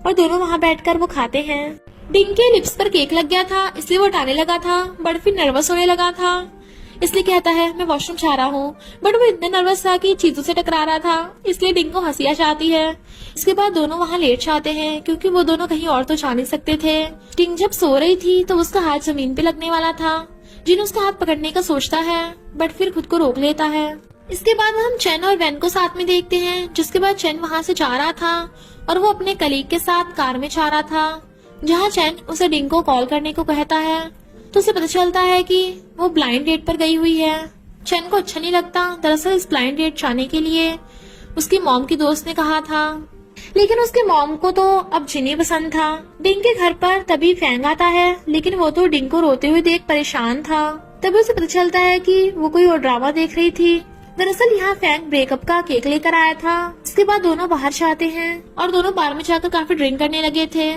और दोनों वहाँ बैठकर वो खाते हैं। डिंग के लिप्स पर केक लग गया था, इसलिए वो हटाने लगा था, बट फिर नर्वस होने लगा था, इसलिए कहता है मैं वॉशरूम जा रहा हूँ। बट वो इतना नर्वस था कि चीजों से टकरा रहा था, इसलिए डिंग को हंसी आ जाती है। इसके बाद दोनों वहाँ लेट जाते हैं क्योंकि वो दोनों कहीं और तो जा नहीं सकते थे। डिंग जब सो रही थी तो उसका हाथ जमीन पे लगने वाला था। जिन उसका हाथ पकड़ने का सोचता है बट फिर खुद को रोक लेता है। इसके बाद हम चैन और वैन को साथ में देखते हैं, जिसके बाद चैन वहाँ से जा रहा था और वो अपने कलीग के साथ कार में जा रहा था, जहाँ चैन उसे डिंग को कॉल करने को कहता है। तो उसे पता चलता है कि वो ब्लाइंड डेट पर गई हुई है। चैन को अच्छा नहीं लगता। दरअसल इस ब्लाइंड डेट जाने के लिए उसकी मॉम की दोस्त ने कहा था, लेकिन उसके मॉम को तो अब जिनी पसंद था। डिंग के घर पर तभी फैंग आता है, लेकिन वो तो डिंग को रोते हुए देख परेशान था। तभी उसे पता चलता है कि वो कोई और ड्रामा देख रही थी। दरअसल यहाँ फैंग ब्रेकअप का केक लेकर आया था। इसके बाद दोनों बाहर जाते हैं और दोनों बार में जाकर काफी ड्रिंक करने लगे थे।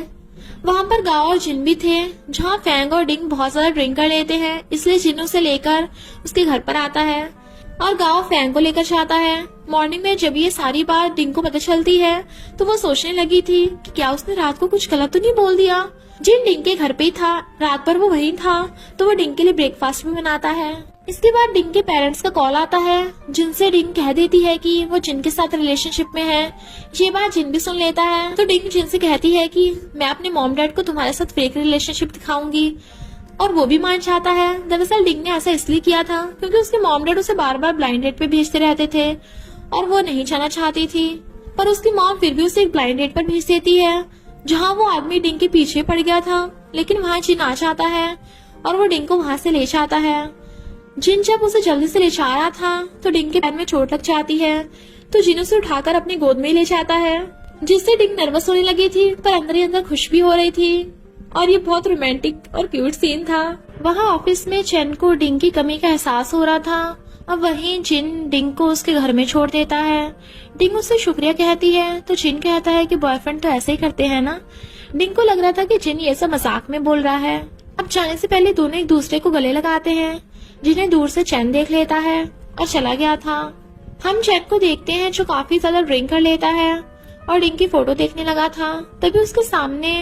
वहाँ पर गाओ और जिन भी थे, जहाँ फैंग और डिंग बहुत ज्यादा ड्रिंक कर लेते हैं, इसलिए जिन उसे लेकर उसके घर पर आता है और गाओ फैंग को लेकर जाता है। मॉर्निंग में जब ये सारी बात डिंग को पता चलती है तो वो सोचने लगी थी कि क्या उसने रात को कुछ गलत तो नहीं बोल दिया। जिन डिंग के घर पे ही था, रात भर वो वहीं था, तो वो डिंग के लिए ब्रेकफास्ट भी बनाता है। इसके बाद डिंग के पेरेंट्स का कॉल आता है, जिनसे डिंग कह देती है कि वो जिन के साथ रिलेशनशिप में है। ये बात जिन भी सुन लेता है, तो डिंग जिन से कहती है कि मैं अपने मॉम डैड को तुम्हारे साथ फेक रिलेशनशिप दिखाऊंगी, और वो भी मान जाता है। दरअसल डिंग ने ऐसा इसलिए किया था क्योंकि उसके मॉम डैड उसे बार बार ब्लाइंड डेट पे भेजते रहते थे और वो नहीं जाना चाहती थी, पर उसकी मॉम फिर भी उसे एक ब्लाइंड डेट पर भेज देती है, जहाँ वो आदमी डिंग के पीछे पड़ गया था। लेकिन वहाँ जिन आ जाता है और वो डिंग को वहाँ से ले जाता है। जिन जब उसे जल्दी से ले जा रहा था तो डिंग के पैर में चोट लग जाती है, तो जिन उसे उठाकर अपनी गोद में ले जाता है, जिससे डिंग नर्वस होने लगी थी पर अंदर ही अंदर खुश भी हो रही थी। और ये बहुत रोमांटिक और क्यूट सीन था। वहाँ ऑफिस में चैन को डिंग की कमी का एहसास हो रहा था। अब वहीं जिन डिंग को उसके घर में छोड़ देता है। डिंग उससे शुक्रिया कहती है, तो जिन कहता है कि बॉयफ्रेंड तो ऐसे ही करते हैं ना। डिंग को लग रहा था कि जिन ये सब मजाक में बोल रहा है। अब जाने से पहले दोनों एक दूसरे को गले लगाते हैं, जिन्हें दूर से चैन देख लेता है और चला गया था। हम चैन को देखते हैं जो काफी ज्यादा ड्रिंक कर लेता है और डिंग की फोटो देखने लगा था। तभी उसके सामने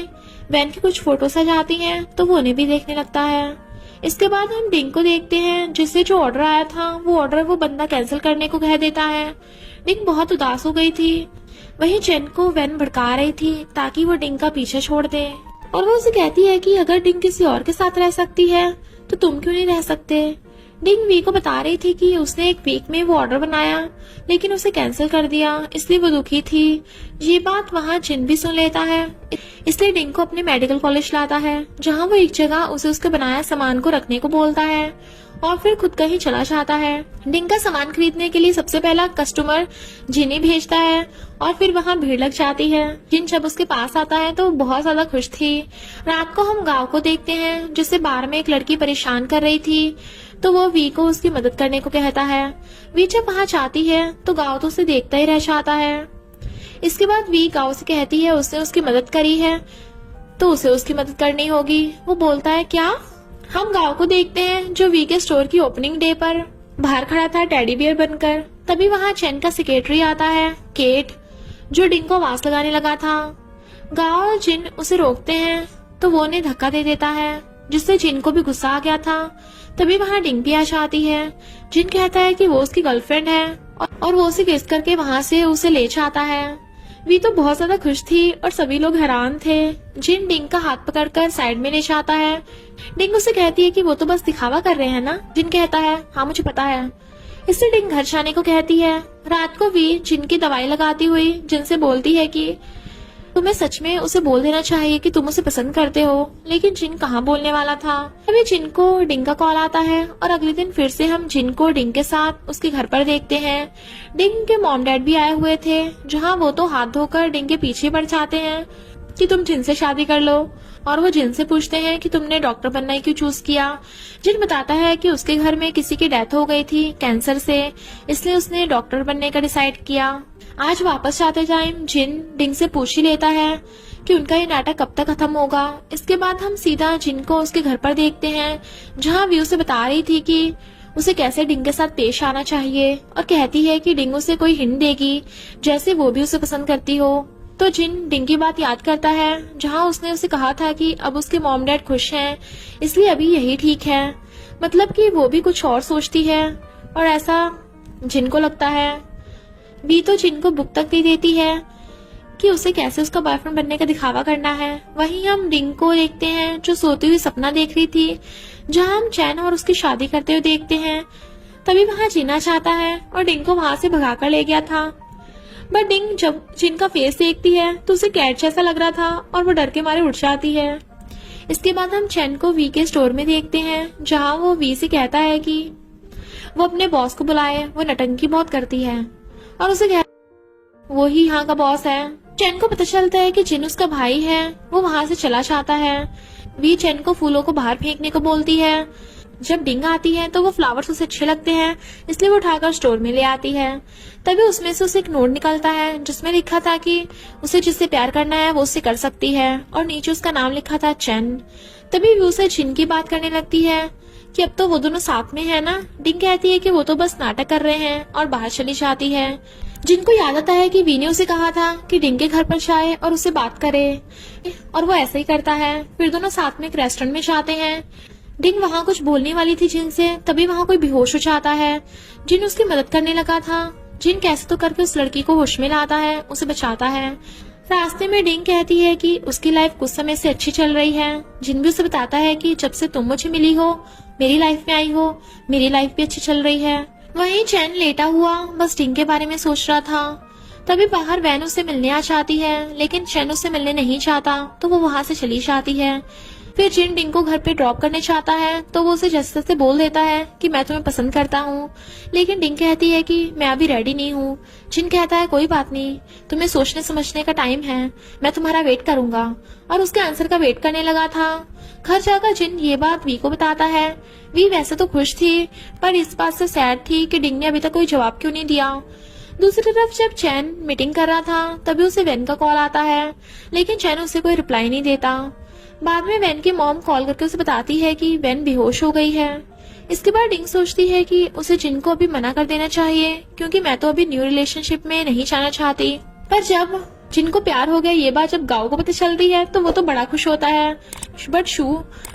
वैन की कुछ फोटोज आ जाती हैं, तो वो उन्हें भी देखने लगता है। इसके बाद हम डिंग को देखते हैं, जिससे जो ऑर्डर आया था वो ऑर्डर वो बंदा कैंसिल करने को कह देता है। डिंग बहुत उदास हो गई थी। वहीं चेन को वैन भड़का रही थी ताकि वो डिंग का पीछा छोड़ दे, और वो उसे कहती है कि अगर डिंग किसी और के साथ रह सकती है तो तुम क्यों नहीं रह सकते। डिंग वी को बता रही थी कि उसने एक वीक में वो ऑर्डर बनाया लेकिन उसे कैंसिल कर दिया, इसलिए वो दुखी थी। ये बात वहाँ जिन भी सुन लेता है, इसलिए डिंग को अपने मेडिकल कॉलेज लाता है, जहाँ वो एक जगह उसे उसके बनाया सामान को रखने को बोलता है और फिर खुद कहीं चला जाता है। डिंग का सामान खरीदने के लिए सबसे पहला कस्टमर जिनी भेजता है और फिर वहाँ भीड़ लग जाती है। जिन जब उसके पास आता है तो बहुत ज्यादा खुश थी। रात को हम गाँव को देखते हैं जिसे बार में एक लड़की परेशान कर रही थी, तो वो वी को उसकी मदद करने को कहता है। वी जब वहाँ जाती है तो गाँव तो उसे देखता ही रह जाता है। इसके बाद वी गाँव से कहती है उसने उसकी मदद करी है तो उसे उसकी मदद करनी होगी। वो बोलता है क्या? हम गाँव को देखते हैं जो वी के स्टोर की ओपनिंग डे पर बाहर खड़ा था टेडी बियर बनकर। तभी वहाँ चेन का सेक्रेटरी आता है, केट, जो डिंग को आवाज लगाने लगा था। गाँव और जिन उसे रोकते हैं तो वो उन्हें धक्का दे देता है, जिससे जिन को भी गुस्सा आ गया था। तभी वहाँ डिंग भी आ जाती है। जिन कहता है कि वो उसकी गर्लफ्रेंड है और वो उसे किस करके वहाँ से उसे ले जाता है। वी तो बहुत ज्यादा खुश थी और सभी लोग हैरान थे। जिन डिंग का हाथ पकड़कर साइड में ले जाता है। डिंग उसे कहती है कि वो तो बस दिखावा कर रहे हैं ना। जिन कहता है हाँ मुझे पता है। इससे डिंग घर जाने को कहती है। रात को वी जिन की दवाई लगाती हुई जिनसे बोलती है कि तुम्हें सच में उसे बोल देना चाहिए कि तुम उसे पसंद करते हो, लेकिन जिन कहाँ बोलने वाला था। अभी जिन को डिंग का कॉल आता है और अगले दिन फिर से हम जिन को डिंग के साथ उसके घर पर देखते हैं। डिंग के मॉम डैड भी आए हुए थे, जहाँ वो तो हाथ धोकर डिंग के पीछे पड़ जाते हैं कि तुम जिन से शादी कर लो, और वो जिन से पूछते हैं कि तुमने डॉक्टर बनना ही क्यों चूज किया। जिन बताता है कि उसके घर में किसी की डेथ हो गई थी कैंसर से, इसलिए उसने डॉक्टर बनने का डिसाइड किया। आज वापस जाते टाइम जिन डिंग से पूछ ही लेता है कि उनका ये नाटक कब तक खत्म होगा। इसके बाद हम सीधा जिन को उसके घर पर देखते हैं, जहाँ वी उसे बता रही थी कि उसे कैसे डिंग के साथ पेश आना चाहिए, और कहती है कि डिंग उसे कोई हिंट देगी जैसे वो भी उसे पसंद करती हो। तो जिन डिंग की बात याद करता है, जहाँ उसने उसे कहा था कि अब उसके मॉम डैड खुश हैं, इसलिए अभी यही ठीक है। मतलब कि वो भी कुछ और सोचती है, और ऐसा जिन को लगता है। वी तो जिन को बुक तक दे देती है कि उसे कैसे उसका बॉयफ्रेंड बनने का दिखावा करना है। वहीं हम डिंग को देखते हैं जो सोती हुई सपना देख रही थी, जहां हम चैन और उसकी शादी करते हुए देखते हैं। तभी वहां जीना चाहता है और डिंग को वहां से भगाकर ले गया था। बट डिंग जब जिन का फेस देखती है तो उसे कैट जैसा लग रहा था और वो डर के मारे उठ जाती है। इसके बाद हम चैन को वी के स्टोर में देखते हैं, जहाँ वो वी से कहता है कि वो अपने बॉस को बुलाए, वो नटंकी बहुत करती है, और उसे वो ही यहाँ का बॉस है। चैन को पता चलता है कि जिन उसका भाई है। वो वहाँ से चला जाता है। वी चैन को फूलों को बाहर फेंकने को बोलती है। जब डिंग आती है तो वो फ्लावर्स उसे अच्छे लगते हैं, इसलिए वो उठाकर स्टोर में ले आती है। तभी उसमें से उसे एक नोट निकलता है जिसमें लिखा था कि उसे जिससे प्यार करना है वो उससे कर सकती है, और नीचे उसका नाम लिखा था चैन। तभी वो उसे जिन की बात करने लगती है कि अब तो वो दोनों साथ में है ना। डिंग कहती है कि वो तो बस नाटक कर रहे हैं और बाहर चली जाती है। जिनको याद आता है कि वी ने उसे कहा था कि डिंग के घर पर जाए और उससे बात करे, और वो ऐसे ही करता है। फिर दोनों साथ में एक रेस्टोरेंट में जाते हैं। डिंग वहाँ कुछ बोलने वाली थी जिन से, तभी वहाँ कोई बेहोश हो जाता है। जिन उसकी मदद करने लगा था। जिन कैसे तो करके उस लड़की को होश में लाता है, उसे बचाता है। रास्ते में डिंग कहती है कि उसकी लाइफ कुछ समय से अच्छी चल रही है। जिन भी उसे बताता है कि जब से तुम मुझे मिली हो, मेरी लाइफ में आई हो, मेरी लाइफ भी अच्छी चल रही है। वहीं चैन लेटा हुआ बस डिंग के बारे में सोच रहा था। तभी बाहर वैन उससे मिलने आ जाती है, लेकिन चैन उससे मिलने नहीं चाहता तो वो वहाँ से चली जाती है। फिर जिन डिंग को घर पे ड्रॉप करने चाहता है तो वो उसे जैसे तैसे बोल देता है कि मैं तुम्हें पसंद करता हूँ, लेकिन डिंग कहती है कि मैं अभी रेडी नहीं हूँ। जिन कहता है कोई बात नहीं, तुम्हें सोचने समझने का टाइम है, मैं तुम्हारा वेट करूंगा, और उसके आंसर का वेट करने लगा था। घर जाकर जिन ये बात वी को बताता है। वी वैसे तो खुश थी, पर इस बात से सैड थी कि डिंग ने अभी तक कोई जवाब क्यों नहीं दिया। दूसरी तरफ जब चैन मीटिंग कर रहा था तभी उसे वैन का कॉल आता है, लेकिन चैन उसे कोई रिप्लाई नहीं देता। बाद में वैन की मॉम कॉल करके उसे बताती है कि वैन बेहोश हो गई है। इसके बाद डिंग सोचती है कि उसे जिन को अभी मना कर देना चाहिए, क्योंकि मैं तो अभी न्यू रिलेशनशिप में नहीं जाना चाहती। पर जब जिनको प्यार हो गया ये बात जब गाँव को पता चल रही है तो वो तो बड़ा खुश होता है। बट शू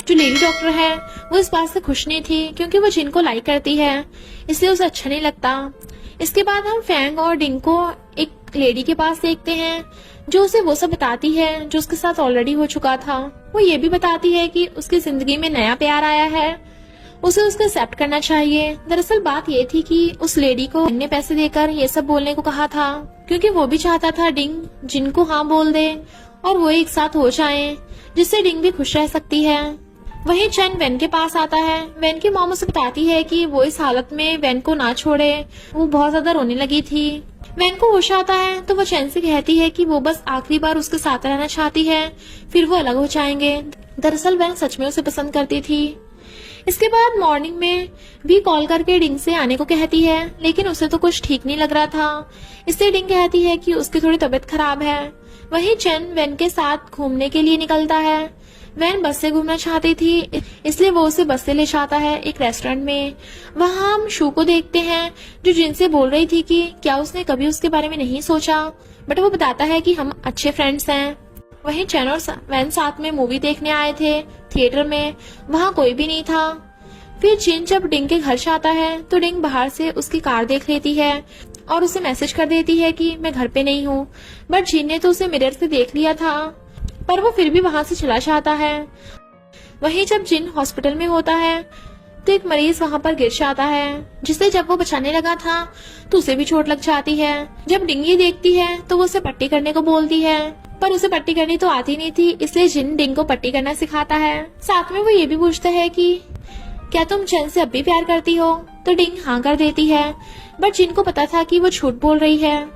जो लेडी डॉक्टर है वो इस बात से खुश नहीं थी, क्योंकि वो जिन को लाइक करती है, इसलिए उसे अच्छा नहीं लगता। इसके बाद हम फैंग और डिंग को एक लेडी के पास देखते हैं जो उसे वो सब बताती है जो उसके साथ ऑलरेडी हो चुका था। वो ये भी बताती है कि उसकी जिंदगी में नया प्यार आया है, उसे उसको एक्सेप्ट करना चाहिए। दरअसल बात ये थी कि उस लेडी को ने पैसे देकर ये सब बोलने को कहा था क्योंकि वो भी चाहता था डिंग जिन को हाँ बोल दे और वो एक साथ हो जाएं, जिससे डिंग भी खुश रह सकती है। वहीं चैन वेन के पास आता है। वेन की मॉम उसे बताती है कि वो इस हालत में वेन को ना छोड़े, वो बहुत ज्यादा रोने लगी थी। वेन को होश आता है तो वो चैन से कहती है कि वो बस आखिरी बार उसके साथ रहना चाहती है, फिर वो अलग हो जाएंगे। दरअसल वेन सच में उसे पसंद करती थी। इसके बाद मॉर्निंग में भी कॉल करके डिंग से आने को कहती है, लेकिन उसे तो कुछ ठीक नहीं लग रहा था, इसलिए डिंग कहती है कि उसकी थोड़ी तबीयत खराब है। वहीं चैन वेन के साथ घूमने के लिए निकलता है। वैन बस से घूमना चाहती थी, इसलिए वो उसे बस से ले जाता है एक रेस्टोरेंट में। वहाँ हम शू को देखते हैं जो जिनसे बोल रही थी कि क्या उसने कभी उसके बारे में नहीं सोचा, बट वो बताता है कि हम अच्छे फ्रेंड्स हैं। वहीं चैन और वैन साथ में मूवी देखने आए थे थिएटर में, वहाँ कोई भी नहीं था। फिर जिन जब डिंग के घर जाता है तो डिंग बाहर से उसकी कार देख लेती है और उसे मैसेज कर देती है कि मैं घर पे नहीं हूँ, बट जिन ने तो उसे मिरर से देख लिया था, पर वो फिर भी वहां से चला जाता है। वहीं जब जिन हॉस्पिटल में होता है तो एक मरीज वहां पर गिर जाता है, जिसे जब वो बचाने लगा था तो उसे भी चोट लग जाती है। जब डिंग ये देखती है तो वो उसे पट्टी करने को बोलती है, पर उसे पट्टी करनी तो आती नहीं थी, इसलिए जिन डिंग को पट्टी करना सिखाता है। साथ में वो ये भी पूछता है कि क्या तुम चैन से अब भी प्यार करती हो, तो डिंग हाँ कर देती है, बट जिन को पता था कि वो झूठ बोल रही है।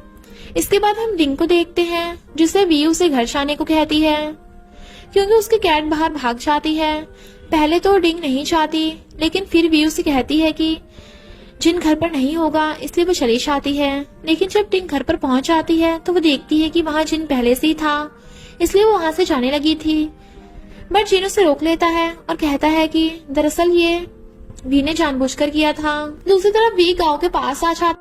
इसके बाद हम डिंग को देखते हैं जिसे वी उसे घर जाने को कहती है क्योंकि उसकी कैट बाहर भाग जाती है। पहले तो डिंग नहीं चाहती, लेकिन फिर वी उसे कहती है कि जिन घर पर नहीं होगा, इसलिए वो चली जाती है। लेकिन जब डिंग घर पर पहुंच जाती है तो वो देखती है कि वहाँ जिन पहले से ही था, इसलिए वो वहां से जाने लगी थी, बट जिन उसे रोक लेता है और कहता है कि दरअसल ये वी ने जानबूझकर किया था। दूसरी तरफ वी गांव के पास आ जाता है।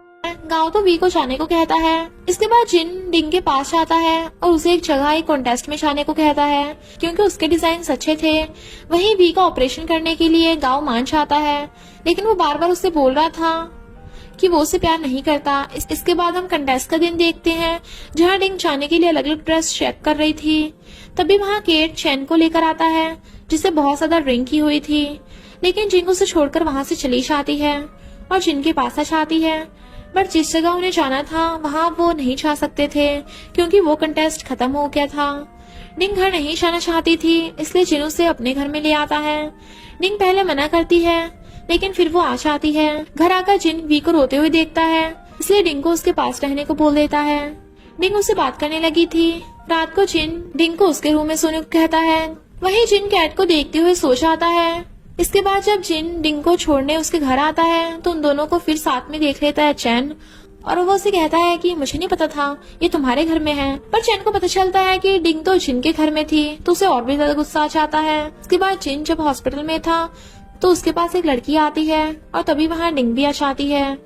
गांव तो वी को जाने को कहता है। इसके बाद जिन डिंग के पास जाता है और उसे एक जगह एक कॉन्टेस्ट में जाने को कहता है क्योंकि उसके डिजाइन अच्छे थे। वहीं वी का ऑपरेशन करने के लिए गांव मान जाता है, लेकिन वो बार बार उससे बोल रहा था कि वो उसे प्यार नहीं करता। इसके बाद हम कंटेस्ट का दिन देखते हैं जहाँ डिंग जाने के लिए अलग अलग ड्रेस चेक कर रही थी। तभी वहाँ केट चैन को लेकर आता है जिसे बहुत ज्यादा ड्रिंक की हुई थी, लेकिन जिन उसे छोड़कर वहाँ से चली जाती है और जिन के पास आ जाती है, बट जिस जगह उन्हें जाना था वहाँ वो नहीं जा सकते थे क्योंकि वो कंटेस्ट खत्म हो गया था। डिंग घर नहीं जाना चाहती थी, इसलिए जिन उसे अपने घर में ले आता है। डिंग पहले मना करती है, लेकिन फिर वो आ जाती है। घर आकर जिन वी को रोते हुए देखता है, इसलिए डिंग को उसके पास रहने को बोल देता है। डिंग उससे बात करने लगी थी। रात को जिन डिंग को उसके रूम में सोने को कहता है। वहीं जिन कैट को देखते हुए सो जाता है। इसके बाद जब जिन डिंग को छोड़ने उसके घर आता है तो उन दोनों को फिर साथ में देख लेता है चैन, और वो उसे कहता है कि मुझे नहीं पता था ये तुम्हारे घर में है। पर चैन को पता चलता है कि डिंग तो जिन के घर में थी, तो उसे और भी ज्यादा गुस्सा आ जाता है। इसके बाद जिन जब हॉस्पिटल में था तो उसके पास एक लड़की आती है और तभी वहाँ डिंग भी आ जाती है।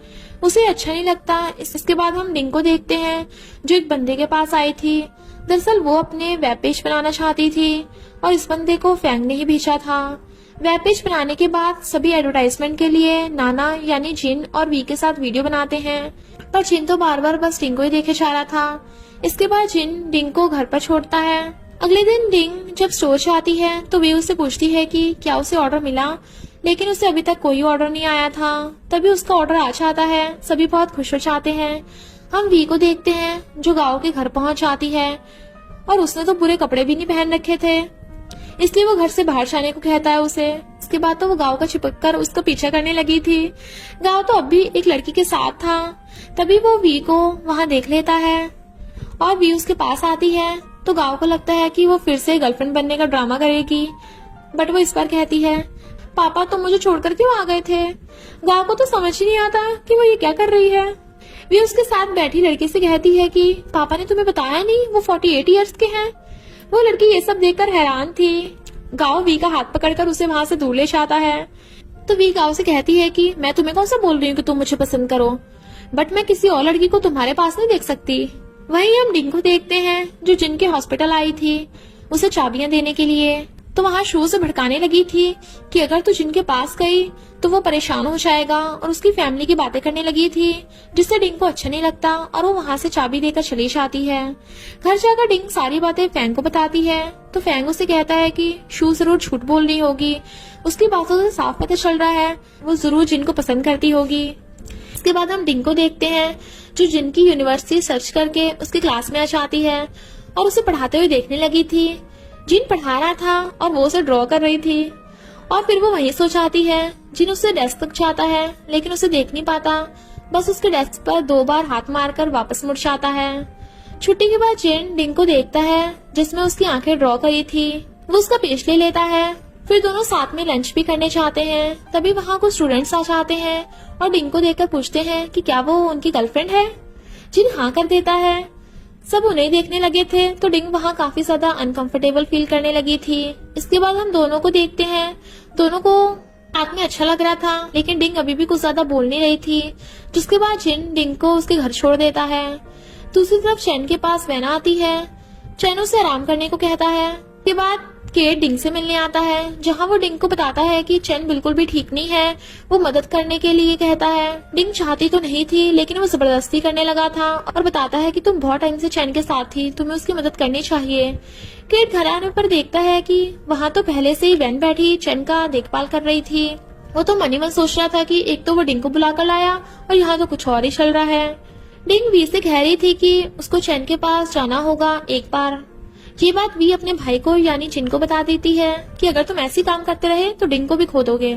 उसे अच्छा नहीं लगता। इसके बाद हम डिंग को देखते हैं जो एक बंदे के पास आई थी। दरअसल वो अपने वेब पेज बनाना चाहती थी और इस बंदे को फैंग ने ही भेजा था। वेब पेज बनाने के बाद सभी एडवर्टाइजमेंट के लिए नाना यानी जिन और वी के साथ वीडियो बनाते हैं, पर जिन तो बार बार बस डिंग को ही देखे जा रहा था। इसके बाद जिन डिंग को घर पर छोड़ता है। अगले दिन डिंग जब स्टोर जाती है तो वी उससे पूछती है कि क्या उसे ऑर्डर मिला, लेकिन उसे अभी तक कोई ऑर्डर नहीं आया था। तभी उसका ऑर्डर आ जाता है। सभी बहुत खुश हो जाते हैं। हम वी को देखते हैं जो गाँव के घर पहुंच जाती है और उसने तो पूरे कपड़े भी नहीं पहन रखे थे, इसलिए वो घर से बाहर जाने को कहता है उसे। इसके बाद तो वो गाँव का चिपक कर उसका पीछा करने लगी थी। गाँव तो अब भी एक लड़की के साथ था। तभी वो वी को वहाँ देख लेता है और वी उसके पास आती है तो गाँव को लगता है कि वो फिर से गर्लफ्रेंड बनने का ड्रामा करेगी, बट वो इस बार कहती है पापा तुम मुझे छोड़कर क्यों आ गए थे। गाँव को तो समझ ही नहीं आता कि वो ये क्या कर रही है। वी उसके साथ बैठी लड़की से कहती है कि पापा ने तुम्हें बताया नहीं वो 48 इयर्स के हैं। वो लड़की ये सब देखकर हैरान थी। गाँव वी का हाथ पकड़कर उसे वहाँ से दूर ले जाता है। तो वी गाँव से कहती है कि मैं तुम्हें कौन सा बोल रही हूँ कि तुम मुझे पसंद करो, बट मैं किसी और लड़की को तुम्हारे पास नहीं देख सकती। वहीं हम डिंग को देखते हैं जो जिन के हॉस्पिटल आई थी उसे चाबियां देने के लिए। तो वहाँ शू से भड़काने लगी थी कि अगर तू जिन के पास गई तो वो परेशान हो जाएगा और उसकी फैमिली की बातें करने लगी थी, जिससे डिंग को अच्छा नहीं लगता और वो वहाँ से चाबी देकर चली जाती है। घर जाकर डिंग सारी बातें फैंग को बताती है तो फैंग उसे कहता है कि शू जरूर झूठ बोल रही होगी, उसकी बातों से साफ पता चल रहा है वो जरूर जिन को पसंद करती होगी। इसके बाद हम डिंग को देखते हैं जो जिन की यूनिवर्सिटी सर्च करके उसकी क्लास में आ जाती है और उसे पढ़ाते हुए देखने लगी थी। जिन पढ़ा रहा था और वो उसे ड्रॉ कर रही थी और फिर वो वहीं सो जाती है। जिन उससे डेस्क तक जाता है लेकिन उसे देख नहीं पाता, बस उसके डेस्क पर 2 बार हाथ मारकर वापस मुड़ जाता है। छुट्टी के बाद जिन डिंग को देखता है जिसमें उसकी आंखें ड्रॉ करी थी, वो उसका पेज ले लेता है। फिर दोनों साथ में लंच भी करने जाते हैं। तभी वहाँ कुछ स्टूडेंट्स आ जाते हैं और डिंग को देखकर पूछते हैं कि क्या वो उनकी गर्लफ्रेंड है। जिन हाँ कर देता है। सब उन्हें देखने लगे थे तो डिंग वहाँ काफी ज्यादा अनकंफर्टेबल फील करने लगी थी। इसके बाद हम दोनों को देखते हैं। दोनों को साथ में अच्छा लग रहा था लेकिन डिंग अभी भी कुछ ज्यादा बोल नहीं रही थी, जिसके बाद जिन डिंग को उसके घर छोड़ देता है। दूसरी तरफ चैन के पास वैना आती है। चैन उसे आराम करने को कहता है। इसके बाद केट डिंग से मिलने आता है जहाँ वो डिंग को बताता है कि चैन बिल्कुल भी ठीक नहीं है, वो मदद करने के लिए कहता है। डिंग चाहती तो नहीं थी लेकिन वो जबरदस्ती करने लगा था और बताता है कि तुम बहुत टाइम से चैन के साथ थी, तुम्हें उसकी मदद करनी चाहिए। केट घर आने पर देखता है कि वहाँ तो पहले से ही वैन बैठी चैन का देखभाल कर रही थी। वो तो मन ही मन सोच रहा था कि एक तो वो डिंग को बुलाकर लाया और यहाँ तो कुछ और ही चल रहा है। डिंग वी से कह रही थी कि उसको चैन के पास जाना होगा एक बार। ये बात वी अपने भाई को यानी जिन को बता देती है कि अगर तुम ऐसी काम करते रहे तो डिंग को भी खो दोगे।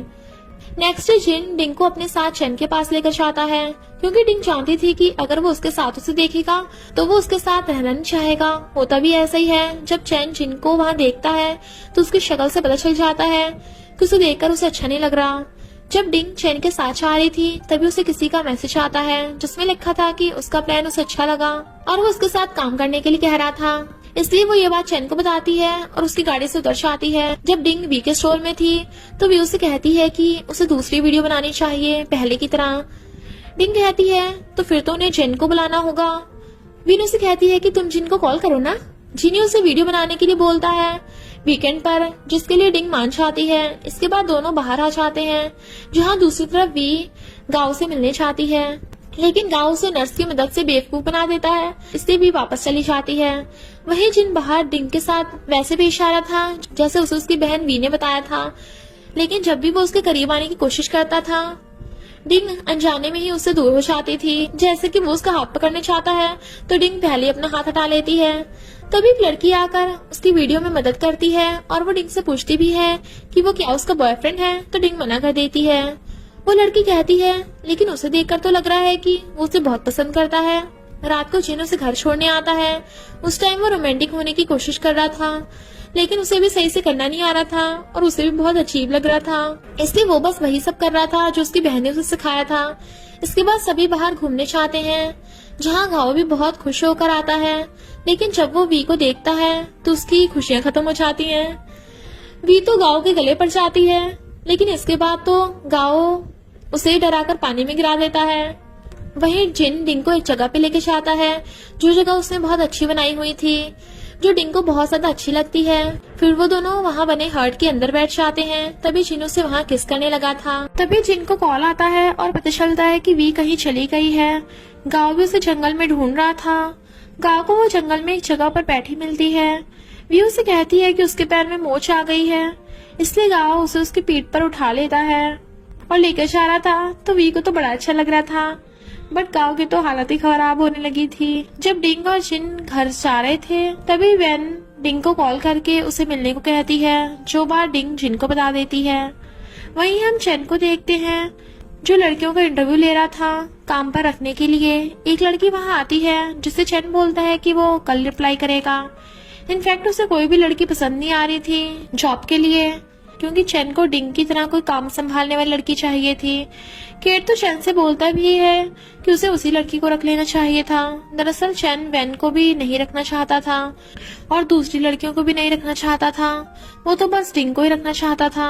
नेक्स्ट डे जिन डिंग को अपने साथ चैन के पास लेकर जाता है क्योंकि डिंग जानती थी कि अगर वो उसके साथ उसे देखेगा तो वो उसके साथ रहना नहीं चाहेगा। होता भी ऐसा ही है। जब चैन जिन को वहाँ देखता है तो उसकी शक्ल से पता चल जाता है कि उसे देखकर उसे अच्छा नहीं लग रहा। जब डिंग चैन के साथ जा रही थी तभी उसे किसी का मैसेज आता है जिसमें लिखा था कि उसका प्लान उसे अच्छा लगा और वो उसके साथ काम करने के लिए कह रहा था। इसलिए वो ये बात चैन को बताती है और उसकी गाड़ी से उतर जाती है। जब डिंग वी के स्टोर में थी तो वी उसे कहती है कि उसे दूसरी वीडियो बनानी चाहिए पहले की तरह। डिंग कहती है तो फिर तो उन्हें जिन को बुलाना होगा। वी उसे कहती है कि तुम जिन को कॉल करो ना। जिनी उसे वीडियो बनाने के लिए बोलता है वीकेंड पर, जिसके लिए डिंग मान जाती है। इसके बाद दोनों बाहर आ जाते हैं जहाँ दूसरी तरफ वी गाँव से मिलने चाहती है लेकिन गाँव से नर्स की मदद से बेवकूफ बना देता है, इसलिए भी वापस चली जाती है। वहीं जिन बाहर डिंग के साथ वैसे पेश आ रहा था जैसे उसे उसकी बहन वी ने बताया था, लेकिन जब भी वो उसके करीब आने की कोशिश करता था डिंग अनजाने में ही उससे दूर हो जाती थी। जैसे कि वो उसका हाथ पकड़ने चाहता है तो डिंग पहले अपना हाथ हटा लेती है। तभी एक लड़की आकर उसकी वीडियो में मदद करती है और वो डिंग से पूछती भी है कि वो क्या उसका बॉयफ्रेंड है, तो डिंग मना कर देती है। वो लड़की कहती है लेकिन उसे देखकर तो लग रहा है कि वो उसे बहुत पसंद करता है। रात को जिन उसे घर छोड़ने आता है। उस टाइम वो रोमांटिक होने की कोशिश कर रहा था लेकिन उसे भी सही से करना नहीं आ रहा था और उसे भी बहुत अजीब लग रहा था, इसलिए वो बस वही सब कर रहा था जो उसकी बहन ने उसे सिखाया था। इसके बाद सभी बाहर घूमने चाहते हैं जहाँ गाँव भी बहुत खुश होकर आता है, लेकिन जब वो वी को देखता है तो उसकी खुशियाँ खत्म हो जाती हैं। वी तो गाँव के गले पड़ जाती है लेकिन इसके बाद तो गाँव उसे डराकर पानी में गिरा देता है। वहीं जिन डिंग को एक जगह पे लेके जाता है जो जगह उसने बहुत अच्छी बनाई हुई थी, जो डिंग को बहुत ज्यादा अच्छी लगती है। फिर वो दोनों वहाँ बने हर्ट के अंदर बैठ जाते हैं। तभी जिन उसे वहाँ किस करने लगा था। तभी जिन को कॉल आता है और पता चलता है कि वी कहीं चली गई है। गाँव भी उसे जंगल में ढूंढ रहा था। गाँव को वो जंगल में एक जगह पर बैठी मिलती है। वी उसे कहती है कि उसके पैर में मोच आ गई है, इसलिए गाँव उसे उसकी पीठ पर उठा लेता है और लेकर जा रहा था। तो वी को तो बड़ा अच्छा लग रहा था, बट गाँव की तो हालत ही खराब होने लगी थी। जब डिंग और जिन घर जा रहे थे तभी वैन डिंग को कॉल करके उसे मिलने को कहती है, जो बात डिंग जिन को बता देती है। वहीं हम चैन को देखते हैं जो लड़कियों का इंटरव्यू ले रहा था काम पर रखने के लिए। एक लड़की वहाँ आती है जिससे चैन बोलता है कि वो कल रिप्लाई करेगा। इनफैक्ट उसे कोई भी लड़की पसंद नहीं आ रही थी जॉब के लिए, क्योंकि चैन को डिंग की तरह कोई काम संभालने वाली लड़की चाहिए थी। केट तो चैन से बोलता भी है कि उसे उसी लड़की को रख लेना चाहिए था। दरअसल चैन वैन को भी नहीं रखना चाहता था और दूसरी लड़कियों को भी नहीं रखना चाहता था, वो तो बस डिंग को ही रखना चाहता था।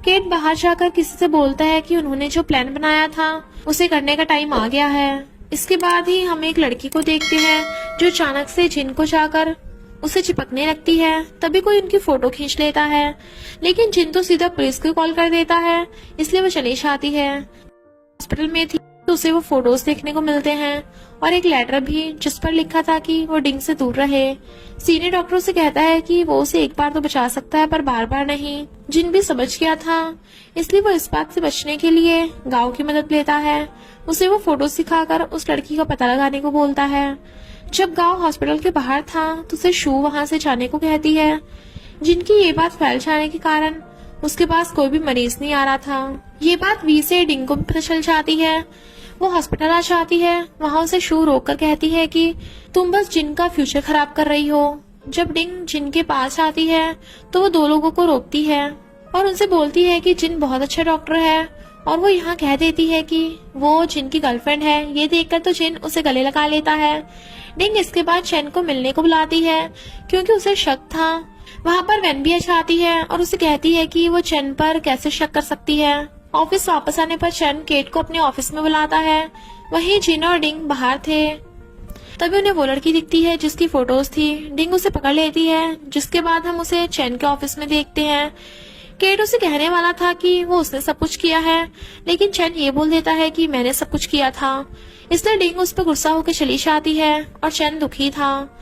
केट बाहर जाकर किसी से बोलता है कि उन्होंने जो प्लान बनाया था उसे करने का टाइम आ गया है। इसके बाद ही हम एक लड़की को देखते हैं जो अचानक से जिन को जाकर उसे चिपकने लगती है। तभी कोई उनकी फोटो खींच लेता है, लेकिन जिन तो सीधा पुलिस को कॉल कर देता है, इसलिए वो चली जाती है। हॉस्पिटल में थी तो उसे वो फोटोज देखने को मिलते हैं और एक लेटर भी, जिस पर लिखा था कि वो डिंग से दूर रहे। सीनियर डॉक्टर उसे कहता है कि वो उसे एक बार तो बचा सकता है पर बार बार नहीं। जिन भी समझ गया था, इसलिए वो इस बात से बचने के लिए गांव की मदद लेता है। उसे वो फोटो सिखाकर उस लड़की का पता लगाने को बोलता है। जब गांव हॉस्पिटल के बाहर था तो उसे शू वहां से जाने को कहती है। जिनकी ये बात फैल जाने के कारण उसके पास कोई भी मरीज नहीं आ रहा था। ये बात वी से डिंग को भी पता चल जाती है। वो हॉस्पिटल आ जाती है। वहां उसे शू रोक कर कहती है कि तुम बस जिन का फ्यूचर खराब कर रही हो। जब डिंग जिन के पास आती है तो वो दो लोगों को रोकती है और उनसे बोलती है कि जिन बहुत अच्छा डॉक्टर है, और वो यहाँ कह देती है कि वो जिन की गर्लफ्रेंड है। ये देखकर तो जिन उसे गले लगा लेता है। डिंग इसके बाद चैन को मिलने को बुलाती है क्योंकि उसे शक था। वहाँ पर वेन भी आती है और उसे कहती है कि वो चैन पर कैसे शक कर सकती है। ऑफिस वापस आने पर चैन केट को अपने ऑफिस में बुलाता है। वहीं जिन और डिंग बाहर थे। तभी उन्हें वो लड़की दिखती है जिसकी फोटोज थी। डिंग उसे पकड़ लेती है, जिसके बाद हम उसे चैन के ऑफिस में देखते हैं। केट उसे कहने वाला था कि वो उसने सब कुछ किया है, लेकिन चैन ये बोल देता है कि मैंने सब कुछ किया था। इसलिए डिंग उस पर गुस्सा होकर चली जाती है और चैन दुखी था।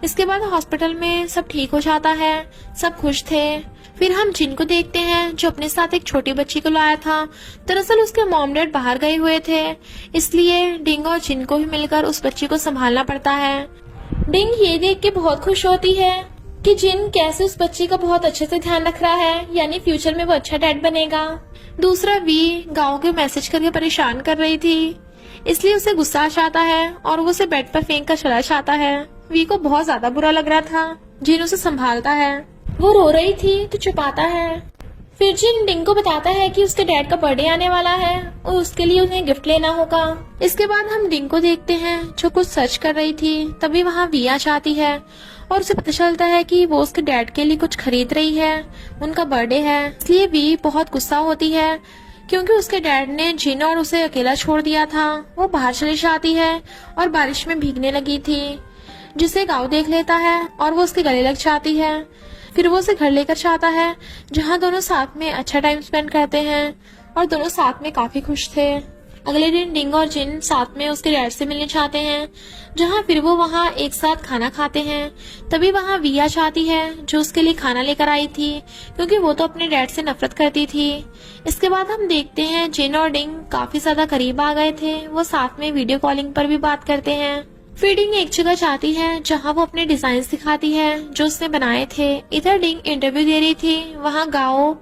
इसके बाद हॉस्पिटल में सब ठीक हो जाता है, सब खुश थे। फिर हम जिन को देखते हैं जो अपने साथ एक छोटी बच्ची को लाया था। दरअसल उसके मॉम डैड बाहर गए हुए थे, इसलिए डिंग और जिन को भी मिलकर उस बच्ची को संभालना पड़ता है। डिंग ये देख के बहुत खुश होती है कि जिन कैसे उस बच्ची का बहुत अच्छे से ध्यान रख रहा है, यानी फ्यूचर में वो अच्छा डैड बनेगा। दूसरा वी गाँव के मैसेज करके परेशान कर रही थी, इसलिए उसे गुस्सा आ जाता है और वो उसे बेड पर फेंक कर चला जाता है। वी को बहुत ज्यादा बुरा लग रहा था। जिन उसे संभालता है। वो रो रही थी तो छुपाता है। फिर जिन डिंग को बताता है कि उसके डैड का बर्थडे आने वाला है और उसके लिए उन्हें गिफ्ट लेना होगा। इसके बाद हम डिंग को देखते हैं जो कुछ सर्च कर रही थी। तभी वहाँ वी आ जाती है और उसे पता चलता है कि वो उसके डैड के लिए कुछ खरीद रही है, उनका बर्थडे है। इसलिए वी बहुत गुस्सा होती है क्योंकि उसके डैड ने जिन और उसे अकेला छोड़ दिया था। वो बाहर चली जाती है और बारिश में भीगने लगी थी, जिसे गाँव देख लेता है और वो उसके गले लग जाती है। फिर वो उसे घर लेकर जाता है, जहाँ दोनों साथ में अच्छा टाइम स्पेंड करते हैं और दोनों साथ में काफी खुश थे। अगले दिन डिंग और जिन साथ में उसके डैड से मिलने जाते हैं, जहाँ फिर वो वहाँ एक साथ खाना खाते हैं। तभी वहाँ वी आ जाती है जो उसके लिए खाना लेकर आई थी, क्योंकि वो तो अपने डैड से नफरत करती थी। इसके बाद हम देखते हैं जिन और डिंग काफी ज्यादा करीब आ गए थे। वो साथ में वीडियो कॉलिंग पर भी बात करते हैं। फिर डिंग एक जगह जाती है जहाँ वो अपने डिजाइन दिखाती है जो उसने बनाए थे। इधर डिंग इंटरव्यू दे रही थी, वहाँ गाओ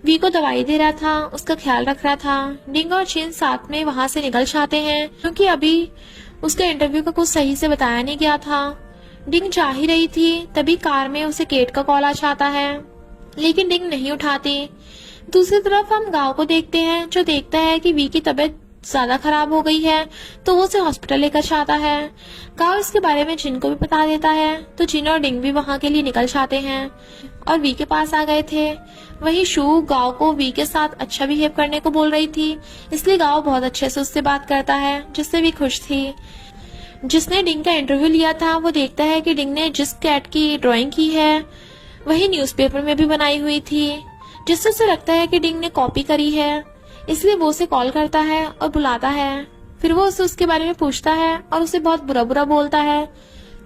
वी को दवाई दे रहा था, उसका ख्याल रख रहा था। डिंग और जिन साथ में वहाँ से निकल जाते हैं क्योंकि अभी उसके इंटरव्यू का कुछ सही से बताया नहीं गया था। डिंग जा ही रही थी, तभी कार में उसे केट का कॉल आ जाता है, लेकिन डिंग नहीं उठाती। दूसरी तरफ हम गाँव को देखते हैं जो देखता है कि वी की तबीयत ज्यादा खराब हो गई है, तो वो उसे हॉस्पिटल लेकर जाता है। गाँव इसके बारे में जिन को भी बता देता है, तो जिन और डिंग भी वहाँ के लिए निकल जाते हैं और वी के पास आ गए थे। वही शू गाँव को वी के साथ अच्छा बिहेव करने को बोल रही थी, इसलिए गाँव बहुत अच्छे से उससे बात करता है, जिससे वी खुश थी। जिसने डिंग का इंटरव्यू लिया था वो देखता है कि डिंग ने जिस कैट की ड्राइंग की है वही न्यूज़पेपर में भी बनाई हुई थी, जिससे उसे लगता है कि डिंग ने कॉपी करी है। इसलिए वो उसे कॉल करता है और बुलाता है। फिर वो उसे उसके बारे में पूछता है और उसे बहुत बुरा बुरा बोलता है,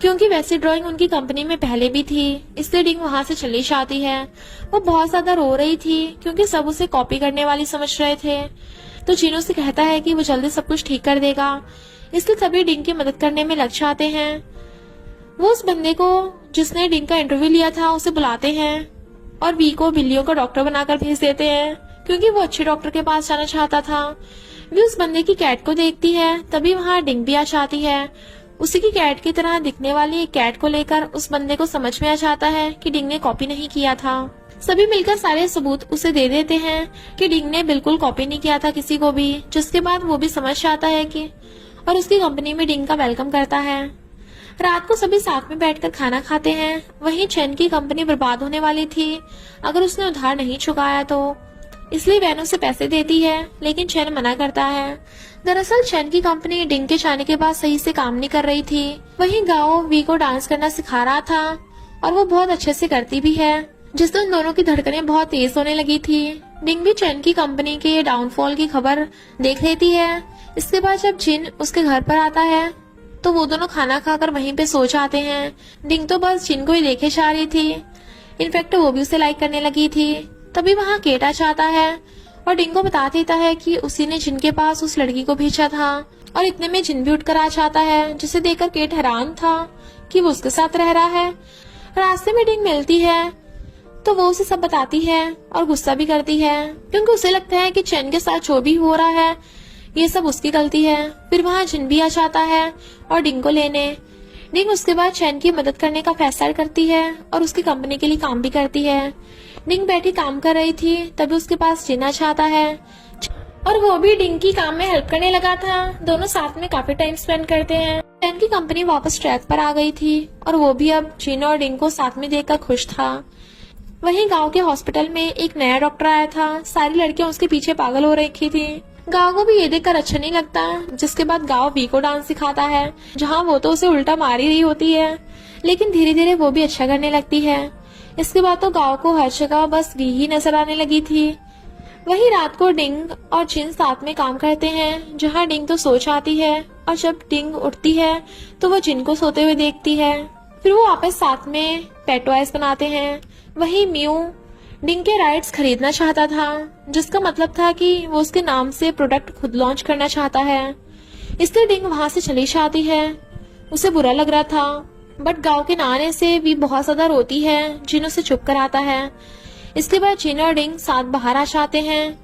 क्योंकि वैसी ड्राइंग उनकी कंपनी में पहले भी थी। इसलिए डिंग वहाँ से चली जाती है। वो बहुत ज्यादा रो रही थी क्योंकि सब उसे कॉपी करने वाली समझ रहे थे। तो जिन उसे कहता है कि वो जल्दी सब कुछ ठीक कर देगा, इसलिए सभी डिंग की मदद करने में लग जाते हैं। वो उस बंदे को जिसने डिंग का इंटरव्यू लिया था उसे बुलाते हैं और वी को बिल्लियों का डॉक्टर बनाकर भेज देते हैं, क्योंकि वो अच्छे डॉक्टर के पास जाना चाहता था। वी उस बंदे की कैट को देखती है, तभी वहाँ डिंग भी आ जाती है। उसी की कैट की तरह दिखने वाली एक कैट को लेकर उस बंदे को समझ में आ जाता है कि डिंग ने कॉपी नहीं किया था। सभी मिलकर सारे सबूत उसे दे देते हैं कि डिंग ने बिल्कुल कॉपी नहीं किया था किसी को भी, जिसके बाद वो भी समझ जाता है कि और उसकी कंपनी में डिंग का वेलकम करता है। रात को सभी साथ में बैठकर खाना खाते हैं। वहीं चैन की कंपनी बर्बाद होने वाली थी अगर उसने उधार नहीं चुकाया तो, इसलिए वैन उसे पैसे देती है, लेकिन चैन मना करता है। दरअसल चैन की कंपनी डिंग के जाने के बाद सही से काम नहीं कर रही थी। वहीं गाओ वी को डांस करना सिखा रहा था और वो बहुत अच्छे से करती भी है, जिससे उन दोनों की धड़कनें बहुत तेज होने लगी थी। डिंग भी चेन की कंपनी के डाउनफॉल की खबर देख लेती है। इसके बाद जब जिन उसके घर पर आता है तो वो दोनों खाना खाकर वहीं पे सो जाते हैं। डिंग तो बस जिन को ही देखे जा रही थी, इनफैक्ट वो भी उसे लाइक करने लगी थी। तभी वहाँ केट आ जाता है और डिंग को बता देता है कि उसी ने जिन के पास उस लड़की को भेजा था, और इतने में जिन भी उठकर आ जाता है, जिसे देखकर केट हैरान था कि वो उसके साथ रह रहा है। रास्ते में डिंग मिलती है तो वो उसे सब बताती है और गुस्सा भी करती है, क्योंकि उसे लगता है कि चैन के साथ जो भी हो रहा है ये सब उसकी गलती है। फिर वहाँ जिन भी आ जाता है और डिंग को लेने। डिंग उसके बाद चैन की मदद करने का फैसला करती है और उसकी कंपनी के लिए काम भी करती है। डिंग बैठी काम कर रही थी, तभी उसके पास जिन आ जाता है और वो भी डिंग की काम में हेल्प करने लगा था। दोनों साथ में काफी टाइम स्पेंड करते हैं। चैन की कंपनी वापस ट्रैक पर आ गई थी और वो भी अब जिन और डिंग को साथ में देखकर खुश था। वहीं गांव के हॉस्पिटल में एक नया डॉक्टर आया था। सारी लड़कियां उसके पीछे पागल हो रखी थी। गांव को भी ये देखकर अच्छा नहीं लगता, जिसके बाद गांव वी को डांस सिखाता है, जहां वो तो उसे उल्टा मार ही रही होती है, लेकिन धीरे धीरे वो भी अच्छा करने लगती है। इसके बाद तो गांव को हर जगह बस वी ही नजर आने लगी थी। वहीं रात को डिंग और जिन साथ में काम करते हैं, जहां डिंग तो सो जाती है और जब डिंग उठती है तो वो जिन को सोते हुए देखती है। फिर वो वापस साथ में पेट टॉयज बनाते हैं। वहीं म्यू डिंग के राइट्स खरीदना चाहता था, जिसका मतलब था कि वो उसके नाम से प्रोडक्ट खुद लॉन्च करना चाहता है। इसलिए डिंग वहां से चली जाती है। उसे बुरा लग रहा था, बट गांव के ना आने से भी बहुत ज्यादा रोती है। जिन उसे चुप कराता है। इसके बाद जिन और डिंग साथ बाहर आ जाते हैं,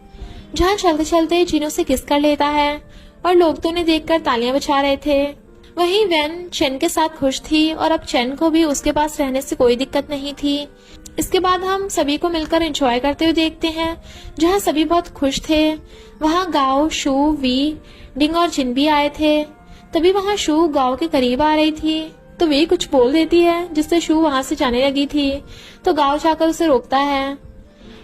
जहाँ चलते चलते जिन उसे किस कर लेता है और लोग तो उन्हें देखकर तालियां बजा रहे थे। वहीं वैन चेन के साथ खुश थी और अब चेन को भी उसके पास रहने से कोई दिक्कत नहीं थी। इसके बाद हम सभी को मिलकर एंजॉय करते हुए देखते हैं, जहाँ सभी बहुत खुश थे। वहाँ गाओ, शू, वी, डिंग और जिन भी आए थे। तभी वहाँ शू गाओ के करीब आ रही थी तो वे कुछ बोल देती है, जिससे शू वहाँ से जाने लगी थी। तो गाओ जाकर उसे रोकता है।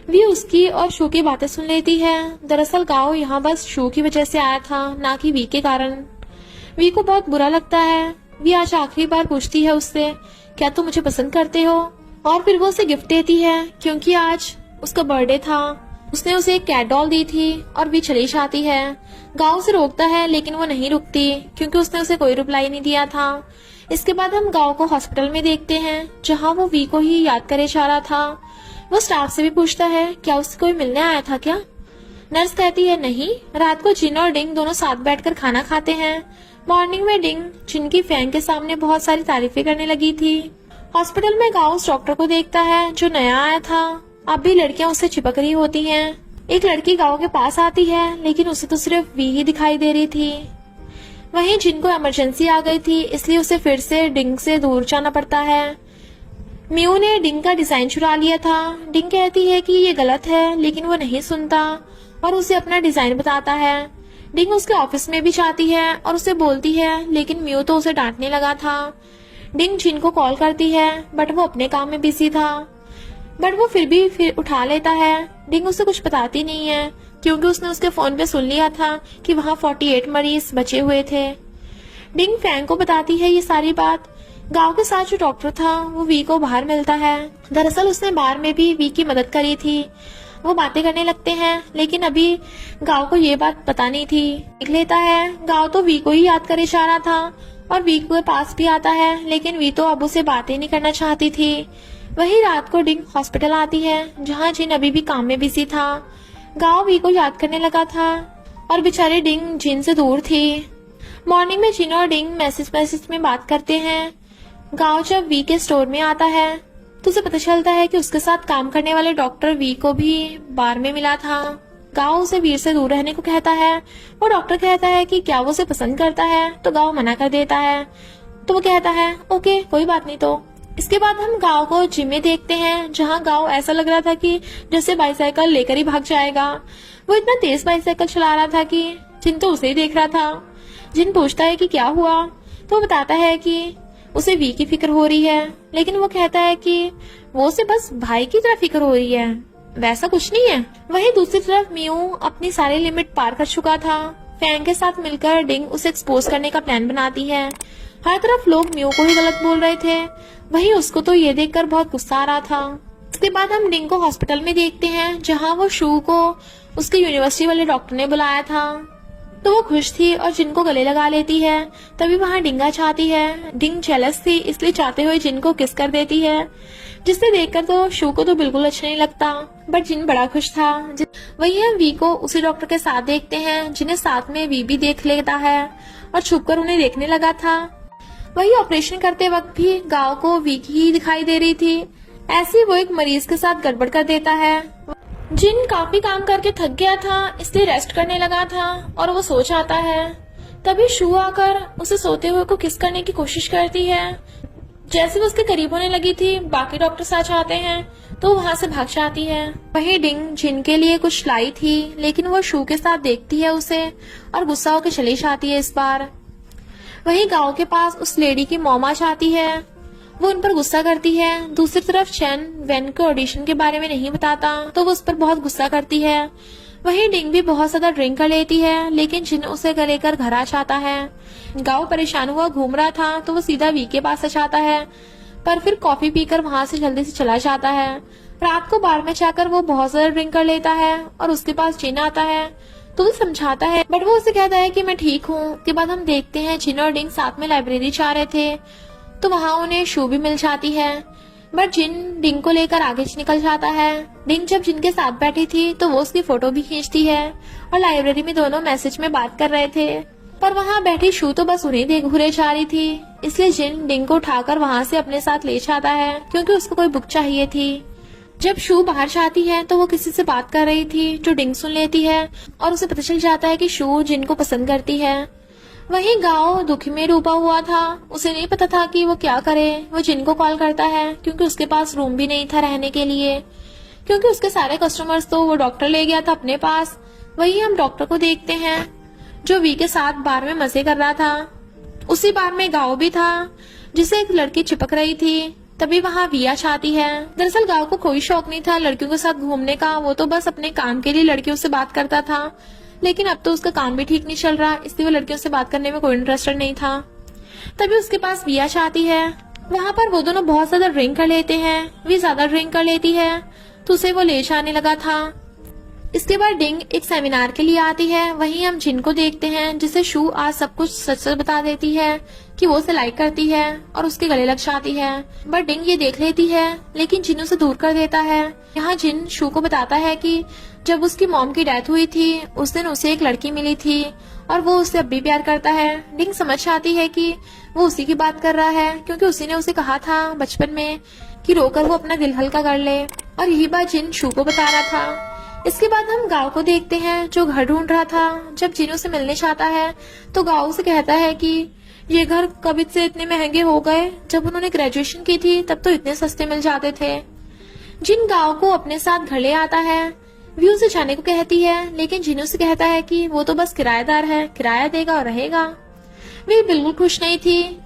वी उसकी और शू की बातें सुन लेती है। दरअसल गाओ यहाँ बस शू की वजह से आया था, ना कि वी के कारण। वी को बहुत बुरा लगता है। वी आज आखिरी बार पूछती है उससे, क्या तुम मुझे पसंद करते हो? और फिर वो उसे गिफ्ट देती है, क्योंकि आज उसका बर्थडे था। उसने उसे एक कैट डॉल दी थी और वी चली जाती है। गांव से रोकता है, लेकिन वो नहीं रुकती, क्योंकि उसने उसे कोई रिप्लाई नहीं दिया था। इसके बाद हम गांव को हॉस्पिटल में देखते हैं, जहां वो वी को ही याद करे जा रहा था। वो स्टाफ से भी पूछता है, क्या उससे कोई मिलने आया था क्या? नर्स कहती है नहीं। रात को जिन और डिंग दोनों साथ बैठकर खाना खाते हैं। मॉर्निंग में डिंग जिन की फैन के सामने बहुत सारी तारीफें करने लगी थी। हॉस्पिटल में गांव उस डॉक्टर को देखता है जो नया आया था। अब भी लड़कियां उससे चिपक रही होती हैं। एक लड़की गांव के पास आती है, लेकिन उसे तो सिर्फ वी ही दिखाई दे रही थी। वहीं जिन को इमरजेंसी आ गई थी, इसलिए उसे फिर से डिंग से दूर जाना पड़ता है। म्यू ने डिंग का डिजाइन चुरा लिया था। डिंग कहती है कि ये गलत है, लेकिन वो नहीं सुनता और उसे अपना डिजाइन बताता है। डिंग उसके ऑफिस में भी जाती है और उसे बोलती है, लेकिन म्यू तो उसे डांटने लगा था। डिंग जिन को कॉल करती है, बट वो अपने काम में बिजी था, बट वो फिर उठा लेता है। डिंग उसे कुछ बताती नहीं है, क्योंकि उसने उसके फोन पे सुन लिया था कि वहाँ 48 मरीज बचे हुए थे। डिंग फैंग को बताती है ये सारी बात। गांव के साथ जो डॉक्टर था वो वी को बाहर मिलता है। दरअसल उसने बार में भी वी की मदद करी थी। वो बातें करने लगते हैं, लेकिन अभी गांव को ये बात पता नहीं थी। देख लेता है, गांव तो वी को ही याद करे जा रहा था और वी के पास भी आता है, लेकिन वी तो अब उसे बातें नहीं करना चाहती थी। वही रात को डिंग हॉस्पिटल आती है, जहाँ जिन अभी भी काम में बिजी था। गांव वी को याद करने लगा था और बेचारे डिंग जिन से दूर थी। मॉर्निंग में जिन और डिंग मैसेज में बात करते हैं। गांव जब वी के स्टोर में आता है तो उसे पता चलता है कि उसके साथ काम करने वाले डॉक्टर वी को भी बार में मिला था। गांव उसे वीर से दूर रहने को कहता है। वो डॉक्टर कहता है कि क्या वो उसे पसंद करता है, तो गांव मना कर देता है। तो वो कहता है ओके कोई बात नहीं। तो इसके बाद हम गांव को जिम में देखते हैं, जहां गांव ऐसा लग रहा था कि जैसे बाइसाइकिल लेकर ही भाग जाएगा। वो इतना तेज बाइसाइकिल चला रहा था कि जिन तो उसे ही देख रहा था। जिन पूछता है कि क्या हुआ, तो वो बताता है कि उसे वी की फिक्र हो रही है, लेकिन वो कहता है कि वो उसे बस भाई की तरह फिक्र हो रही है, वैसा कुछ नहीं है। वहीं दूसरी तरफ म्यू अपनी सारी लिमिट पार कर चुका था। फैंग के साथ मिलकर डिंग उसे एक्सपोज करने का प्लान बनाती है। हर तरफ लोग म्यू को ही गलत बोल रहे थे, वहीं उसको तो ये देखकर बहुत गुस्सा आ रहा था। इसके बाद हम डिंग को हॉस्पिटल में देखते हैं, जहाँ वो शू को उसके यूनिवर्सिटी वाले डॉक्टर ने बुलाया था। तो वो खुश थी और जिन को गले लगा लेती है। तभी वहाँ डिंगा चाहती है। डिंग जेलस थी, इसलिए चाहते हुए जिन को किस कर देती है, जिसे देखकर तो शू को तो बिल्कुल अच्छा नहीं लगता, बट जिन बड़ा खुश था। वही हम वी को उसी डॉक्टर के साथ देखते हैं, जिन्हें साथ में वी भी देख लेता है और छुपकर उन्हें देखने लगा था। वही ऑपरेशन करते वक्त भी गांव को वी की ही दिखाई दे रही थी। ऐसे वो एक मरीज के साथ गड़बड़ कर देता है। जिन काफी काम करके थक गया था, इसलिए रेस्ट करने लगा था और वो सो जाता है। तभी शू आकर उसे सोते हुए को किस करने की कोशिश करती है। जैसे वो उसके करीब होने लगी थी, बाकी डॉक्टर्स आ जाते हैं तो वहां से भाग जाती है। वही डिंग जिन के लिए कुछ लाई थी, लेकिन वो शू के साथ देखती है उसे और गुस्सा होकर चली जाती है इस बार। वही गांव के पास उस लेडी की मॉम आ जाती है, वो उन पर गुस्सा करती है। दूसरी तरफ चैन वेन के ऑडिशन के बारे में नहीं बताता, तो वो उस पर बहुत गुस्सा करती है। वहीं डिंग भी बहुत ज्यादा ड्रिंक कर लेती है, लेकिन जिन उसे लेकर घर आ जाता है। गांव परेशान हुआ घूम रहा था, तो वो सीधा वी के पास आ जाता है, पर फिर कॉफी पीकर वहां से जल्दी से चला जाता है। रात को बार में जाकर वो बहुत ज्यादा ड्रिंक कर लेता है और उसके पास जिन आता है, तो वो समझाता है, बट वो उसे कहता है कि मैं ठीक हूँ। के बाद हम देखते हैं जिन और डिंग साथ में लाइब्रेरी जा रहे थे, तो वहाँ उन्हें शू भी मिल जाती है, बट जिन डिंग को लेकर आगे निकल जाता है। डिंग जब जिन के साथ बैठी थी, तो वो उसकी फोटो भी खींचती है और लाइब्रेरी में दोनों मैसेज में बात कर रहे थे, पर वहाँ बैठी शू तो बस उन्हें देख घूरे जा रही थी। इसलिए जिन डिंग को उठाकर वहाँ से अपने साथ ले जाता है, क्योंकि उसको कोई बुक चाहिए थी। जब शू बाहर जाती है, तो वो किसी से बात कर रही थी, जो डिंग सुन लेती है और उसे पता चल जाता है कि शू जिन को पसंद करती है। वहीं गांव दुखी में डूबा हुआ था, उसे नहीं पता था कि वो क्या करे। वो जिन को कॉल करता है, क्योंकि उसके पास रूम भी नहीं था रहने के लिए, क्योंकि उसके सारे कस्टमर्स तो वो डॉक्टर ले गया था अपने पास। वहीं हम डॉक्टर को देखते हैं, जो वी के साथ बार में मजे कर रहा था। उसी बार में गांव भी था, जिसे एक लड़की चिपक रही थी। तभी वहाँ वी आ जाती है। दरअसल गांव को कोई शौक नहीं था लड़कियों के साथ घूमने का, वो तो बस अपने काम के लिए लड़कियों से बात करता था, लेकिन अब तो उसका काम भी ठीक नहीं चल रहा, इसलिए वो लड़कियों से बात करने में कोई इंटरेस्टेड नहीं था। तभी उसके पास वी आ जाती है। वहाँ पर वो दोनों बहुत ज्यादा ड्रिंक कर लेते हैं। वी ज्यादा ड्रिंक कर लेती है, तो उसे वो ले जाने लगा था। इसके बाद डिंग एक सेमिनार के लिए आती है। वहीं हम जिन को देखते हैं, जिसे शू आज सब कुछ सच सच बता देती है कि वो उसे लाइक करती है और उसके गले लग जाती है, बट डिंग ये देख लेती है, लेकिन जिन उसे दूर कर देता है। यहाँ जिन शू को बताता है कि जब उसकी मॉम की डेथ हुई थी, उस दिन उसे एक लड़की मिली थी और वो उससे अब भी प्यार करता है। डिंग समझ जाती है कि वो उसी की बात कर रहा है, क्योंकि उसी ने उसे कहा था बचपन में कि रोकर वो अपना दिल हल्का कर ले, और यही बात जिन शू को बता रहा था। इसके बाद हम गांव को देखते हैं, जो घर ढूंढ रहा था। जब जिन उसे मिलने चाहता है, तो गांव से कहता है कि ये घर कभी से इतने महंगे हो गए, जब उन्होंने ग्रेजुएशन की थी तब तो इतने सस्ते मिल जाते थे। जिन गांव को अपने साथ घर ले आता है। वी उसे जाने को कहती है, लेकिन जिन उसे कहता है कि वो तो बस किराएदार है, किराया देगा और रहेगा। वी बिल्कुल खुश नहीं थी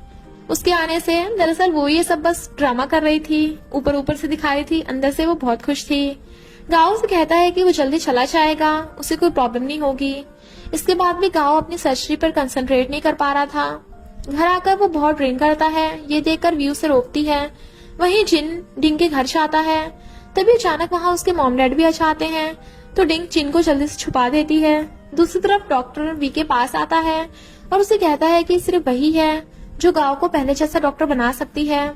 उसके आने से। दरअसल वो ये सब बस ड्रामा कर रही थी, ऊपर ऊपर से दिखा रही थी, अंदर से वो बहुत खुश थी। गांव से कहता है कि वो जल्दी चला जाएगा, उसे कोई प्रॉब्लम नहीं होगी। इसके बाद भी गांव अपनी सर्जरी पर कंसंट्रेट नहीं कर पा रहा था। घर आकर वो बहुत ड्रिंक करता है, ये देखकर वी उसे रोकती है। वहीं जिन डिंग के घर जाता है, तभी अचानक वहाँ उसके मॉम डैड भी आ जाते हैं, तो डिंग जिन को जल्दी से छुपा देती है। दूसरी तरफ डॉक्टर वी के पास आता है और उसे कहता है कि सिर्फ वही है जो गांव को पहले जैसा डॉक्टर बना सकती है।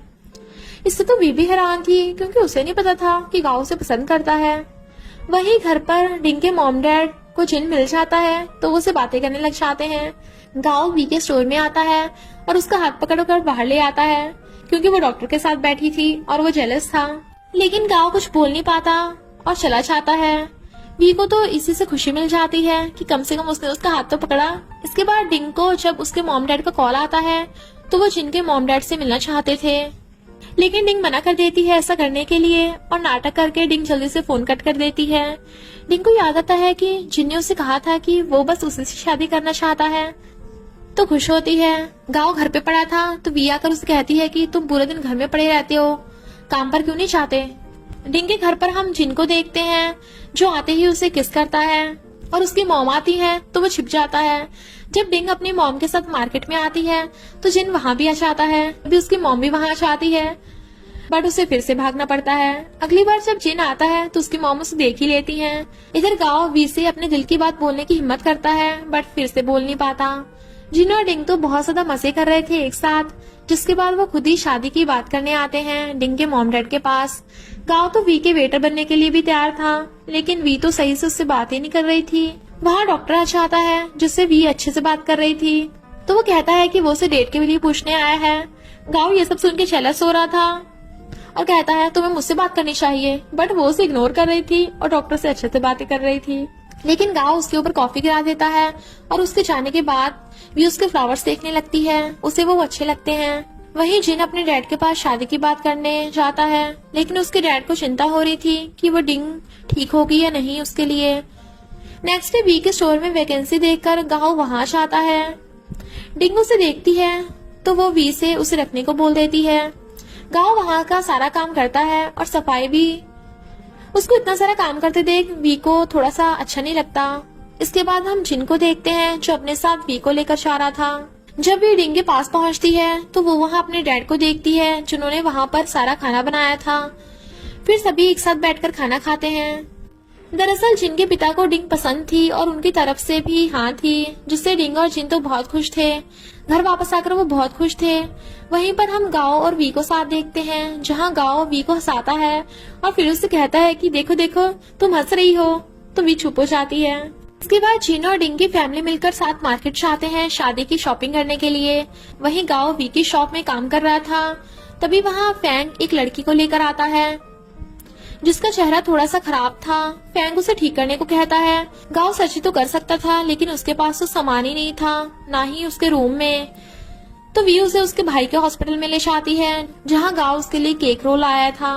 इससे तो वी भी हैरान थी, क्योंकि उसे नहीं पता था कि गांव उसे पसंद करता है। वहीं घर पर डिंग के मॉम डैड को जिन मिल जाता है, तो वो उसे बातें करने लग जाते हैं। गांव वी के स्टोर में आता है और उसका हाथ पकड़कर बाहर ले आता है, क्योंकि वो डॉक्टर के साथ बैठी थी और वो जेलस था। लेकिन गांव कुछ बोल नहीं पाता और चला जाता है। वी को तो इसी से खुशी मिल जाती है कि कम से कम उसने उसका हाथ तो पकड़ा। इसके बाद डिंग को जब उसके मॉम डैड का कॉल आता है, तो वो जिन के मॉम डैड से मिलना चाहते थे, लेकिन डिंग मना कर देती है ऐसा करने के लिए, और नाटक करके डिंग जल्दी से फोन कट कर देती है। डिंग को याद आता है कि जिन ने उसे कहा था कि वो बस उसी से शादी करना चाहता है, तो खुश होती है। गांव घर पे पड़ा था, तो वी आकर उसे कहती है कि तुम पूरे दिन घर में पड़े रहते हो, काम पर क्यों नहीं जाते। डिंग के घर पर हम जिन को देखते हैं, जो आते ही उसे किस करता है। और उसकी मॉम आती है तो वो छिप जाता है। जब डिंग अपनी मॉम के साथ मार्केट में आती है तो जिन वहाँ भी आ जाता है, अभी उसकी मॉम भी वहाँ आ जाती है, बट उसे फिर से भागना पड़ता है। अगली बार जब जिन आता है तो उसकी मॉम उसे देख ही लेती है। इधर गाओ वी से अपने दिल की बात बोलने की हिम्मत करता है, बट फिर से बोल नहीं पाता। जिन और डिंग तो बहुत ज्यादा मजे कर रहे थे एक साथ, जिसके बाद वो खुद ही शादी की बात करने आते हैं डिंग के मॉम डैड के पास। गाओ तो वी के वेटर बनने के लिए भी तैयार था, लेकिन वी तो सही से उससे बात ही नहीं कर रही थी। वहाँ डॉक्टर आ जाता है जिससे वी अच्छे से बात कर रही थी, तो वो कहता है कि वो उसे डेट के लिए पूछने आया है। गाओ ये सब सुन के जेलस हो रहा था और कहता है तुम्हें मुझसे बात करनी चाहिए, बट वो उसे इग्नोर कर रही थी और डॉक्टर से अच्छे से बातें कर रही थी। लेकिन गाओ उसके ऊपर कॉफी गिरा देता है और उसके जाने के बाद भी उसके फ्लावर्स देखने लगती है, उसे वो अच्छे लगते हैं। वहीं जिन अपने डैड के पास शादी की बात करने जाता है, लेकिन उसके डैड को चिंता हो रही थी कि वो डिंग ठीक होगी या नहीं उसके लिए। नेक्स्ट डे वी के स्टोर में वैकेंसी देखकर गाओ वहां जाता है। डिंग उसे देखती है तो वो वी से उसे रखने को बोल देती है। गाओ वहां का सारा काम करता है और सफाई भी। उसको इतना सारा काम करते देख वी को थोड़ा सा अच्छा नहीं लगता। इसके बाद हम जिन को देखते हैं जो अपने साथ वी को लेकर जा रहा था। जब वी डिंग के पास पहुंचती है तो वो वहां अपने डैड को देखती है जिन्होंने वहां पर सारा खाना बनाया था। फिर सभी एक साथ बैठकर खाना खाते हैं। दरअसल जिन के पिता को डिंग पसंद थी और उनकी तरफ से भी हाँ थी, जिससे डिंग और जिन तो बहुत खुश थे। घर वापस आकर वो बहुत खुश थे। वहीं पर हम गाओ और वी को साथ देखते हैं, जहाँ गाओ वी को हंसाता है और फिर उससे कहता है कि देखो देखो तुम हंस रही हो, तो वी चुप हो जाती है। इसके बाद जिन और डिंग की फैमिली मिलकर साथ मार्केट जाते हैं शादी की शॉपिंग करने के लिए। वहीं गाओ वी की शॉप में काम कर रहा था, तभी वहाँ फैंग एक लड़की को लेकर आता है जिसका चेहरा थोड़ा सा खराब था। फैंग उसे ठीक करने को कहता है। गाओ सच तो कर सकता था, लेकिन उसके पास तो सामान ही नहीं था, ना ही उसके रूम में। तो वी उसे उसके भाई के हॉस्पिटल में ले जाती है, जहाँ गाओ उसके लिए केक रोल आया था।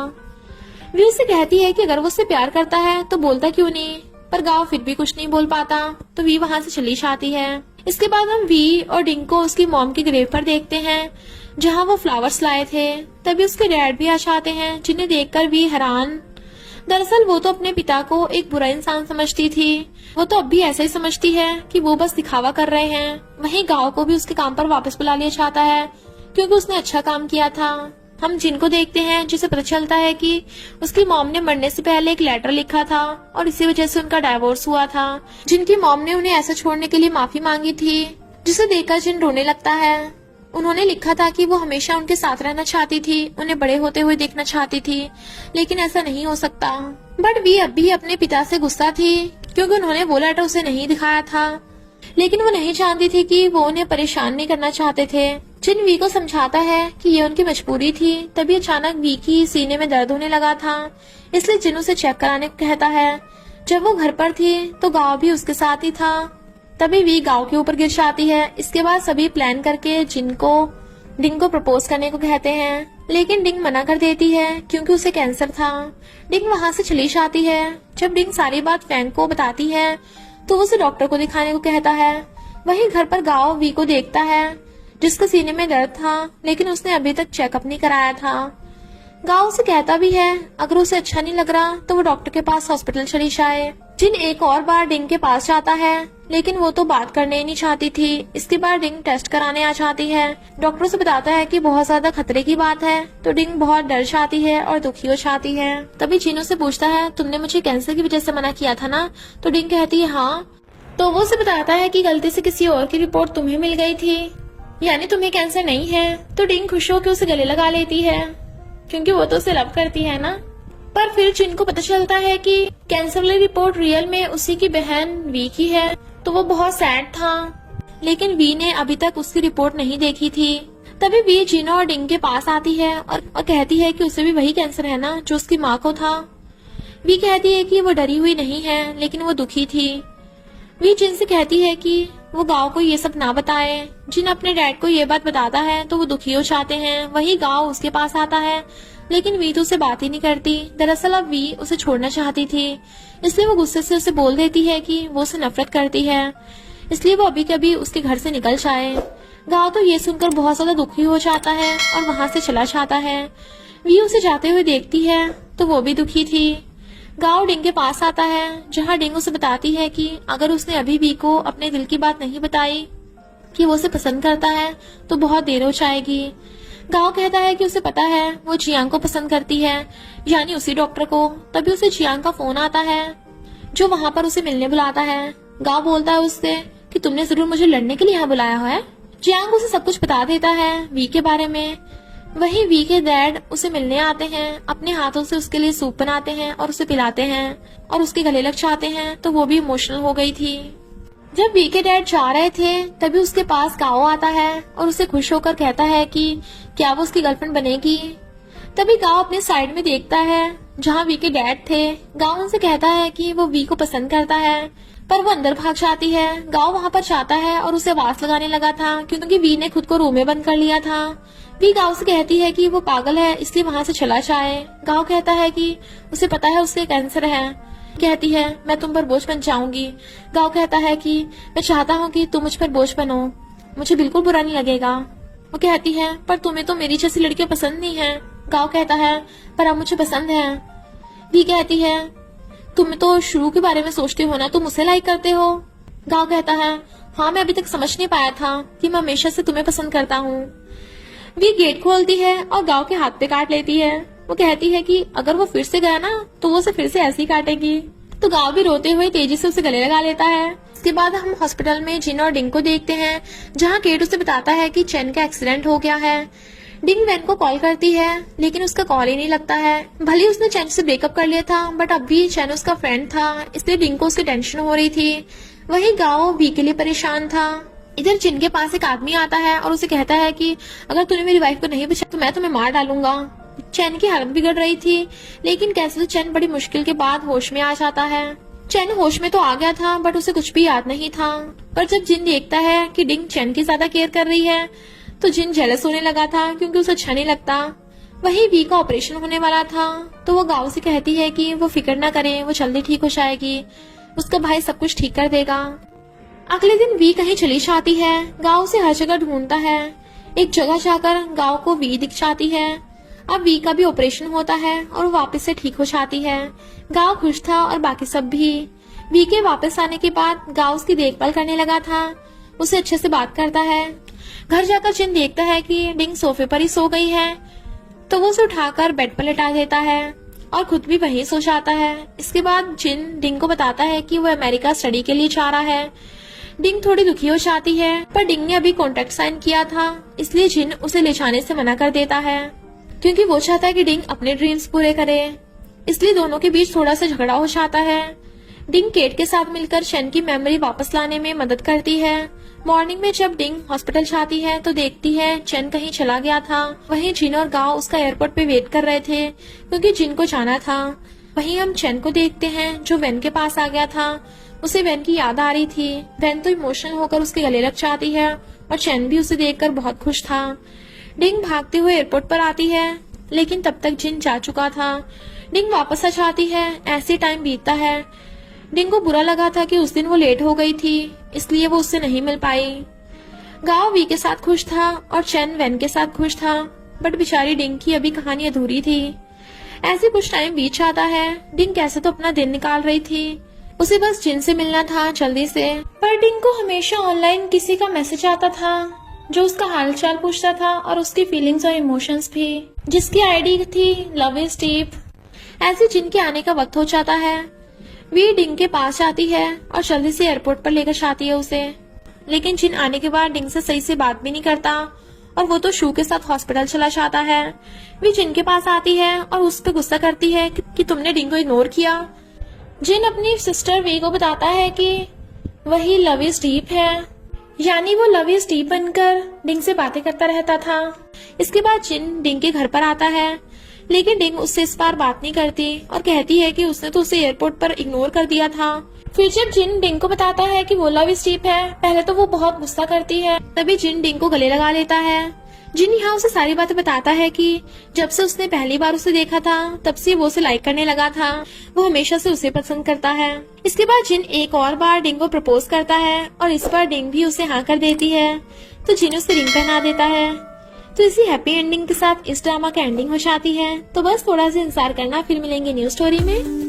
वी उसे कहती है कि अगर वो उससे प्यार करता है तो बोलता क्यों नहीं, पर गाओ फिर भी कुछ नहीं बोल पाता, तो वी वहाँ से चली जाती है। इसके बाद हम वी और डिंग को उसकी मॉम की ग्रेव पर देखते हैं, जहाँ वो फ्लावर्स लाए थे। तभी उसके डैड भी आ जाते हैं, जिन्हें देखकर वी हैरान। दरअसल वो तो अपने पिता को एक बुरा इंसान समझती थी। वो तो अब भी ऐसा ही समझती है कि वो बस दिखावा कर रहे हैं। वहीं गाओ को भी उसके काम पर वापस बुला लिया जाता है, क्योंकि उसने अच्छा काम किया था। हम जिन को देखते हैं, जिसे पता चलता है कि उसकी मॉम ने मरने से पहले एक लेटर लिखा था और इसी वजह से उनका डाइवोर्स हुआ था। जिनकी मॉम ने उन्हें ऐसा छोड़ने के लिए माफी मांगी थी, जिसे देखकर जिन रोने लगता है। उन्होंने लिखा था कि वो हमेशा उनके साथ रहना चाहती थी, उन्हें बड़े होते हुए देखना चाहती थी, लेकिन ऐसा नहीं हो सकता। बट वी अब भी अपने पिता से गुस्सा थी, क्योंकि उन्होंने वो लेटर उसे नहीं दिखाया था। लेकिन वो नहीं जानती थी कि वो उन्हें परेशान नहीं करना चाहते थे। जिन वी को समझाता है कि ये उनकी मजबूरी थी। तभी अचानक वी की सीने में दर्द होने लगा था, इसलिए जिन उसे चेक कराने को कहता है। जब वो घर पर थी तो गाँव भी उसके साथ ही था। तभी वी गाँव के ऊपर गिर जाती है। इसके बाद सभी प्लान करके जिन को डिंग को प्रपोज करने को कहते हैं, लेकिन डिंग मना कर देती है क्योंकि उसे कैंसर था। डिंग वहाँ से चली जाती है। जब डिंग सारी बात फैंग को बताती है तो उसे डॉक्टर को दिखाने को कहता है। वहीं घर पर गाँव वी को देखता है, जिसके सीने में दर्द था, लेकिन उसने अभी तक चेकअप नहीं कराया था। गाँव उसे कहता भी है अगर उसे अच्छा नहीं लग रहा तो वो डॉक्टर के पास हॉस्पिटल चली जाए। जिन एक और बार डिंग के पास जाता है, लेकिन वो तो बात करने ही नहीं चाहती थी। इसके बाद डिंग टेस्ट कराने आ जाती है। डॉक्टर से बताता है कि बहुत ज्यादा खतरे की बात है, तो डिंग बहुत डर जाती है और दुखी हो जाती है। तभी जिन उसे पूछता है तुमने मुझे कैंसर की वजह से मना किया था ना? तो डिंग कहती है हाँ। तो वो उसे बताता है कि गलती से किसी और की रिपोर्ट तुम्हें मिल गई थी, यानी तुम्हें कैंसर नहीं है। तो डिंग खुश होकर उसे गले लगा लेती है, क्योंकि वो तो उसे लव करती है ना। पर फिर जिन को पता चलता है कि कैंसर वाली रिपोर्ट रियल में उसी की बहन वी की है, तो वो बहुत सैड था। लेकिन वी ने अभी तक उसकी रिपोर्ट नहीं देखी थी। तभी वी जिन और डिंग के पास आती है और कहती है कि उसे भी वही कैंसर है ना जो उसकी माँ को था। वी कहती है कि वो डरी हुई नहीं है, लेकिन वो दुखी थी। वी जिन से कहती है कि वो गाँव को ये सब ना बताए। जिन अपने डैड को ये बात बताता है तो वो दुखी हो जाते हैं। वही गाँव उसके पास आता है, लेकिन वी तो उसे बात ही नहीं करती। दरअसल अब वी उसे छोड़ना चाहती थी, इसलिए वो गुस्से से उसे बोल देती है कि वो उसे नफरत करती है, इसलिए वो अभी कभी उसके घर से निकल जाए। गाँव तो ये सुनकर बहुत ज्यादा दुखी हो जाता है और वहाँ से चला जाता है। वी उसे जाते हुए देखती है तो वो भी दुखी थी। गाओ डिंग के पास आता है, जहाँ डिंग उसे बताती है कि अगर उसने अभी वी को अपने दिल की बात नहीं बताई कि वो उसे पसंद करता है तो बहुत देर हो जाएगी। गाओ कहता है कि उसे पता है वो जियांग को पसंद करती है, यानी उसी डॉक्टर को। तभी उसे जियांग का फोन आता है जो वहां पर उसे मिलने बुलाता है। गाओ बोलता है उससे कि तुमने जरूर मुझे लड़ने के लिए यहाँ बुलाया है। जियांग उसे सब कुछ बता देता है वी के बारे में। वहीं वी के डैड उसे मिलने आते हैं, अपने हाथों से उसके लिए सूप बनाते हैं और उसे पिलाते हैं और उसके गले लग जाते हैं, तो वो भी इमोशनल हो गई थी। जब वी के डैड जा रहे थे तभी उसके पास गाओ आता है और उसे खुश होकर कहता है कि क्या वो उसकी गर्लफ्रेंड बनेगी। तभी गाओ अपने साइड में देखता है जहाँ वी के डैड थे। गाओ उनसे कहता है कि वो वी को पसंद करता है, पर वो अंदर भाग जाती है। गाओ वहाँ पर जाता है और उसे आवाज लगाने लगा था क्योंकि वी ने खुद को रूम में बंद कर लिया था। वी गाओ से कहती है कि वो पागल है इसलिए वहाँ से चला जाए। गाओ कहता है कि उसे पता है उसे कैंसर है। कहती है मैं तुम पर बोझ बन जाऊंगी। गाओ कहता है कि मैं चाहता हूँ कि तुम मुझ पर बोझ बनो, मुझे बिल्कुल बुरा नहीं लगेगा। वो कहती है पर तुम्हें तो मेरी जैसी लड़कियां पसंद नहीं है। गाओ कहता है पर अब मुझे पसंद है। वी कहती है तुम तो शुरू के बारे में सोचते हो ना, तुम उसे लाइक करते हो। गाओ कहता है हाँ मैं अभी तक समझ नहीं पाया था कि मैं हमेशा से तुम्हें पसंद करता हूँ। वी गेट खोलती है और गाओ के हाथ पे काट लेती है। वो कहती है कि अगर वो फिर से गया ना तो वो उसे फिर से ऐसे ही काटेगी। तो गाओ भी रोते हुए तेजी से उसे गले लगा लेता है। इसके बाद हम हॉस्पिटल में जिन और डिंग को देखते हैं, जहाँ केट उसे बताता है कि चेन का एक्सीडेंट हो गया है। डिंग वैन को कॉल करती है लेकिन उसका कॉल ही नहीं लगता है। भले ही उसने चेन से ब्रेकअप कर लिया था बट अब भी चेन उसका फ्रेंड था, इसलिए डिंग को उसकी टेंशन हो रही थी। वहीं गाओ वी के लिए परेशान था। इधर जिन के पास एक आदमी आता है और उसे कहता है कि अगर तूने मेरी वाइफ को नहीं बचाया तो मैं तुम्हें मार डालूंगा। चैन की हालत बिगड़ रही थी लेकिन कैसे तो चैन बड़ी मुश्किल के बाद होश में आ जाता है। चैन होश में तो आ गया था बट उसे कुछ भी याद नहीं था। पर जब जिन देखता है कि डिंग चैन की ज्यादा केयर कर रही है तो जिन जेलस होने लगा था क्योंकि उसे अच्छा नहीं लगता। वहीं वी का ऑपरेशन होने वाला था तो वो गाओ से कहती है कि वो फिक्र न करे, वो जल्दी ठीक हो जाएगी, उसका भाई सब कुछ ठीक कर देगा। अगले दिन वी कहीं चली जाती है। गांव से हर जगह ढूंढता है। एक जगह जाकर गांव को वी दिख जाती है। अब वी का भी ऑपरेशन होता है और वो वापस से ठीक हो जाती है। गांव खुश था और बाकी सब भी। वी के वापस आने के बाद गांव उसकी देखभाल करने लगा था, उसे अच्छे से बात करता है। घर जाकर जिन देखता है कि डिंग सोफे पर ही सो गई है तो वो उसे उठाकर बेड पर लेटा देता है और खुद भी वहीं सो जाता है। इसके बाद जिन डिंग को बताता है कि वो अमेरिका स्टडी के लिए जा रहा है। डिंग थोड़ी दुखी हो जाती है पर डिंग ने अभी कॉन्ट्रैक्ट साइन किया था इसलिए जिन उसे ले जाने से मना कर देता है क्योंकि वो चाहता है कि डिंग अपने ड्रीम्स पूरे करे। इसलिए दोनों के बीच थोड़ा सा झगड़ा हो जाता है। डिंग केट के साथ मिलकर चेन की मेमोरी वापस लाने में मदद करती है। मॉर्निंग में जब डिंग हॉस्पिटल जाती है तो देखती है चेन कहीं चला गया था। वहीं जिन और गाओ उसका एयरपोर्ट पे वेट कर रहे थे क्योंकि जिन को जाना था। वहीं हम चेन को देखते हैं जो वैन के पास आ गया था। उसे वैन की याद आ रही थी। वैन तो इमोशनल होकर उसके गले लग जाती है और चैन भी उसे देखकर बहुत खुश था। डिंग भागते हुए एयरपोर्ट पर आती है लेकिन तब तक जिन जा चुका था। डिंग वापस आ जाती है। ऐसे टाइम बीतता है। डिंग को बुरा लगा था कि उस दिन वो लेट हो गई थी इसलिए वो उससे नहीं मिल पाई। गाओ वी के साथ खुश था और चैन वैन के साथ खुश था बट बेचारी डिंग की अभी कहानी अधूरी थी। ऐसे कुछ टाइम बीत जाता है। डिंग कैसे तो अपना दिन निकाल रही थी, उसे बस जिन से मिलना था जल्दी से। पर डिंग को हमेशा ऑनलाइन किसी का मैसेज आता था जो उसका हालचाल पूछता था और उसकी फीलिंग्स और इमोशंस भी, जिसकी आईडी थी लव इज डीप। ऐसे जिन के आने का वक्त हो जाता है। वी डिंग के पास आती है और जल्दी से एयरपोर्ट पर लेकर जाती है उसे। लेकिन जिन आने के बाद डिंग से सही से बात भी नहीं करता और वो तो शू के साथ हॉस्पिटल चला जाता है। वी जिन के पास आती है और उस पर गुस्सा करती है कि तुमने डिंग को इग्नोर किया। जिन अपनी सिस्टर वी को बताता है कि वही लव इज डीप है, यानी वो लव इज डीप बनकर डिंग से बातें करता रहता था। इसके बाद जिन डिंग के घर पर आता है लेकिन डिंग उससे इस बार बात नहीं करती और कहती है कि उसने तो उसे एयरपोर्ट पर इग्नोर कर दिया था। फिर जब जिन डिंग को बताता है कि वो लव इज डीप है, पहले तो वो बहुत गुस्सा करती है। तभी जिन डिंग को गले लगा लेता है। जिन यहाँ उसे सारी बातें बताता है कि जब से उसने पहली बार उसे देखा था तब से वो उसे लाइक करने लगा था, वो हमेशा से उसे पसंद करता है। इसके बाद जिन एक और बार डिंग को प्रपोज करता है और इस बार डिंग भी उसे हाँ कर देती है तो जिन उसे रिंग पहना देता है। तो इसी हैप्पी एंडिंग के साथ इस ड्रामा का एंडिंग हो जाती है। तो बस थोड़ा सा इंतजार करना, फिर मिलेंगे न्यू स्टोरी में।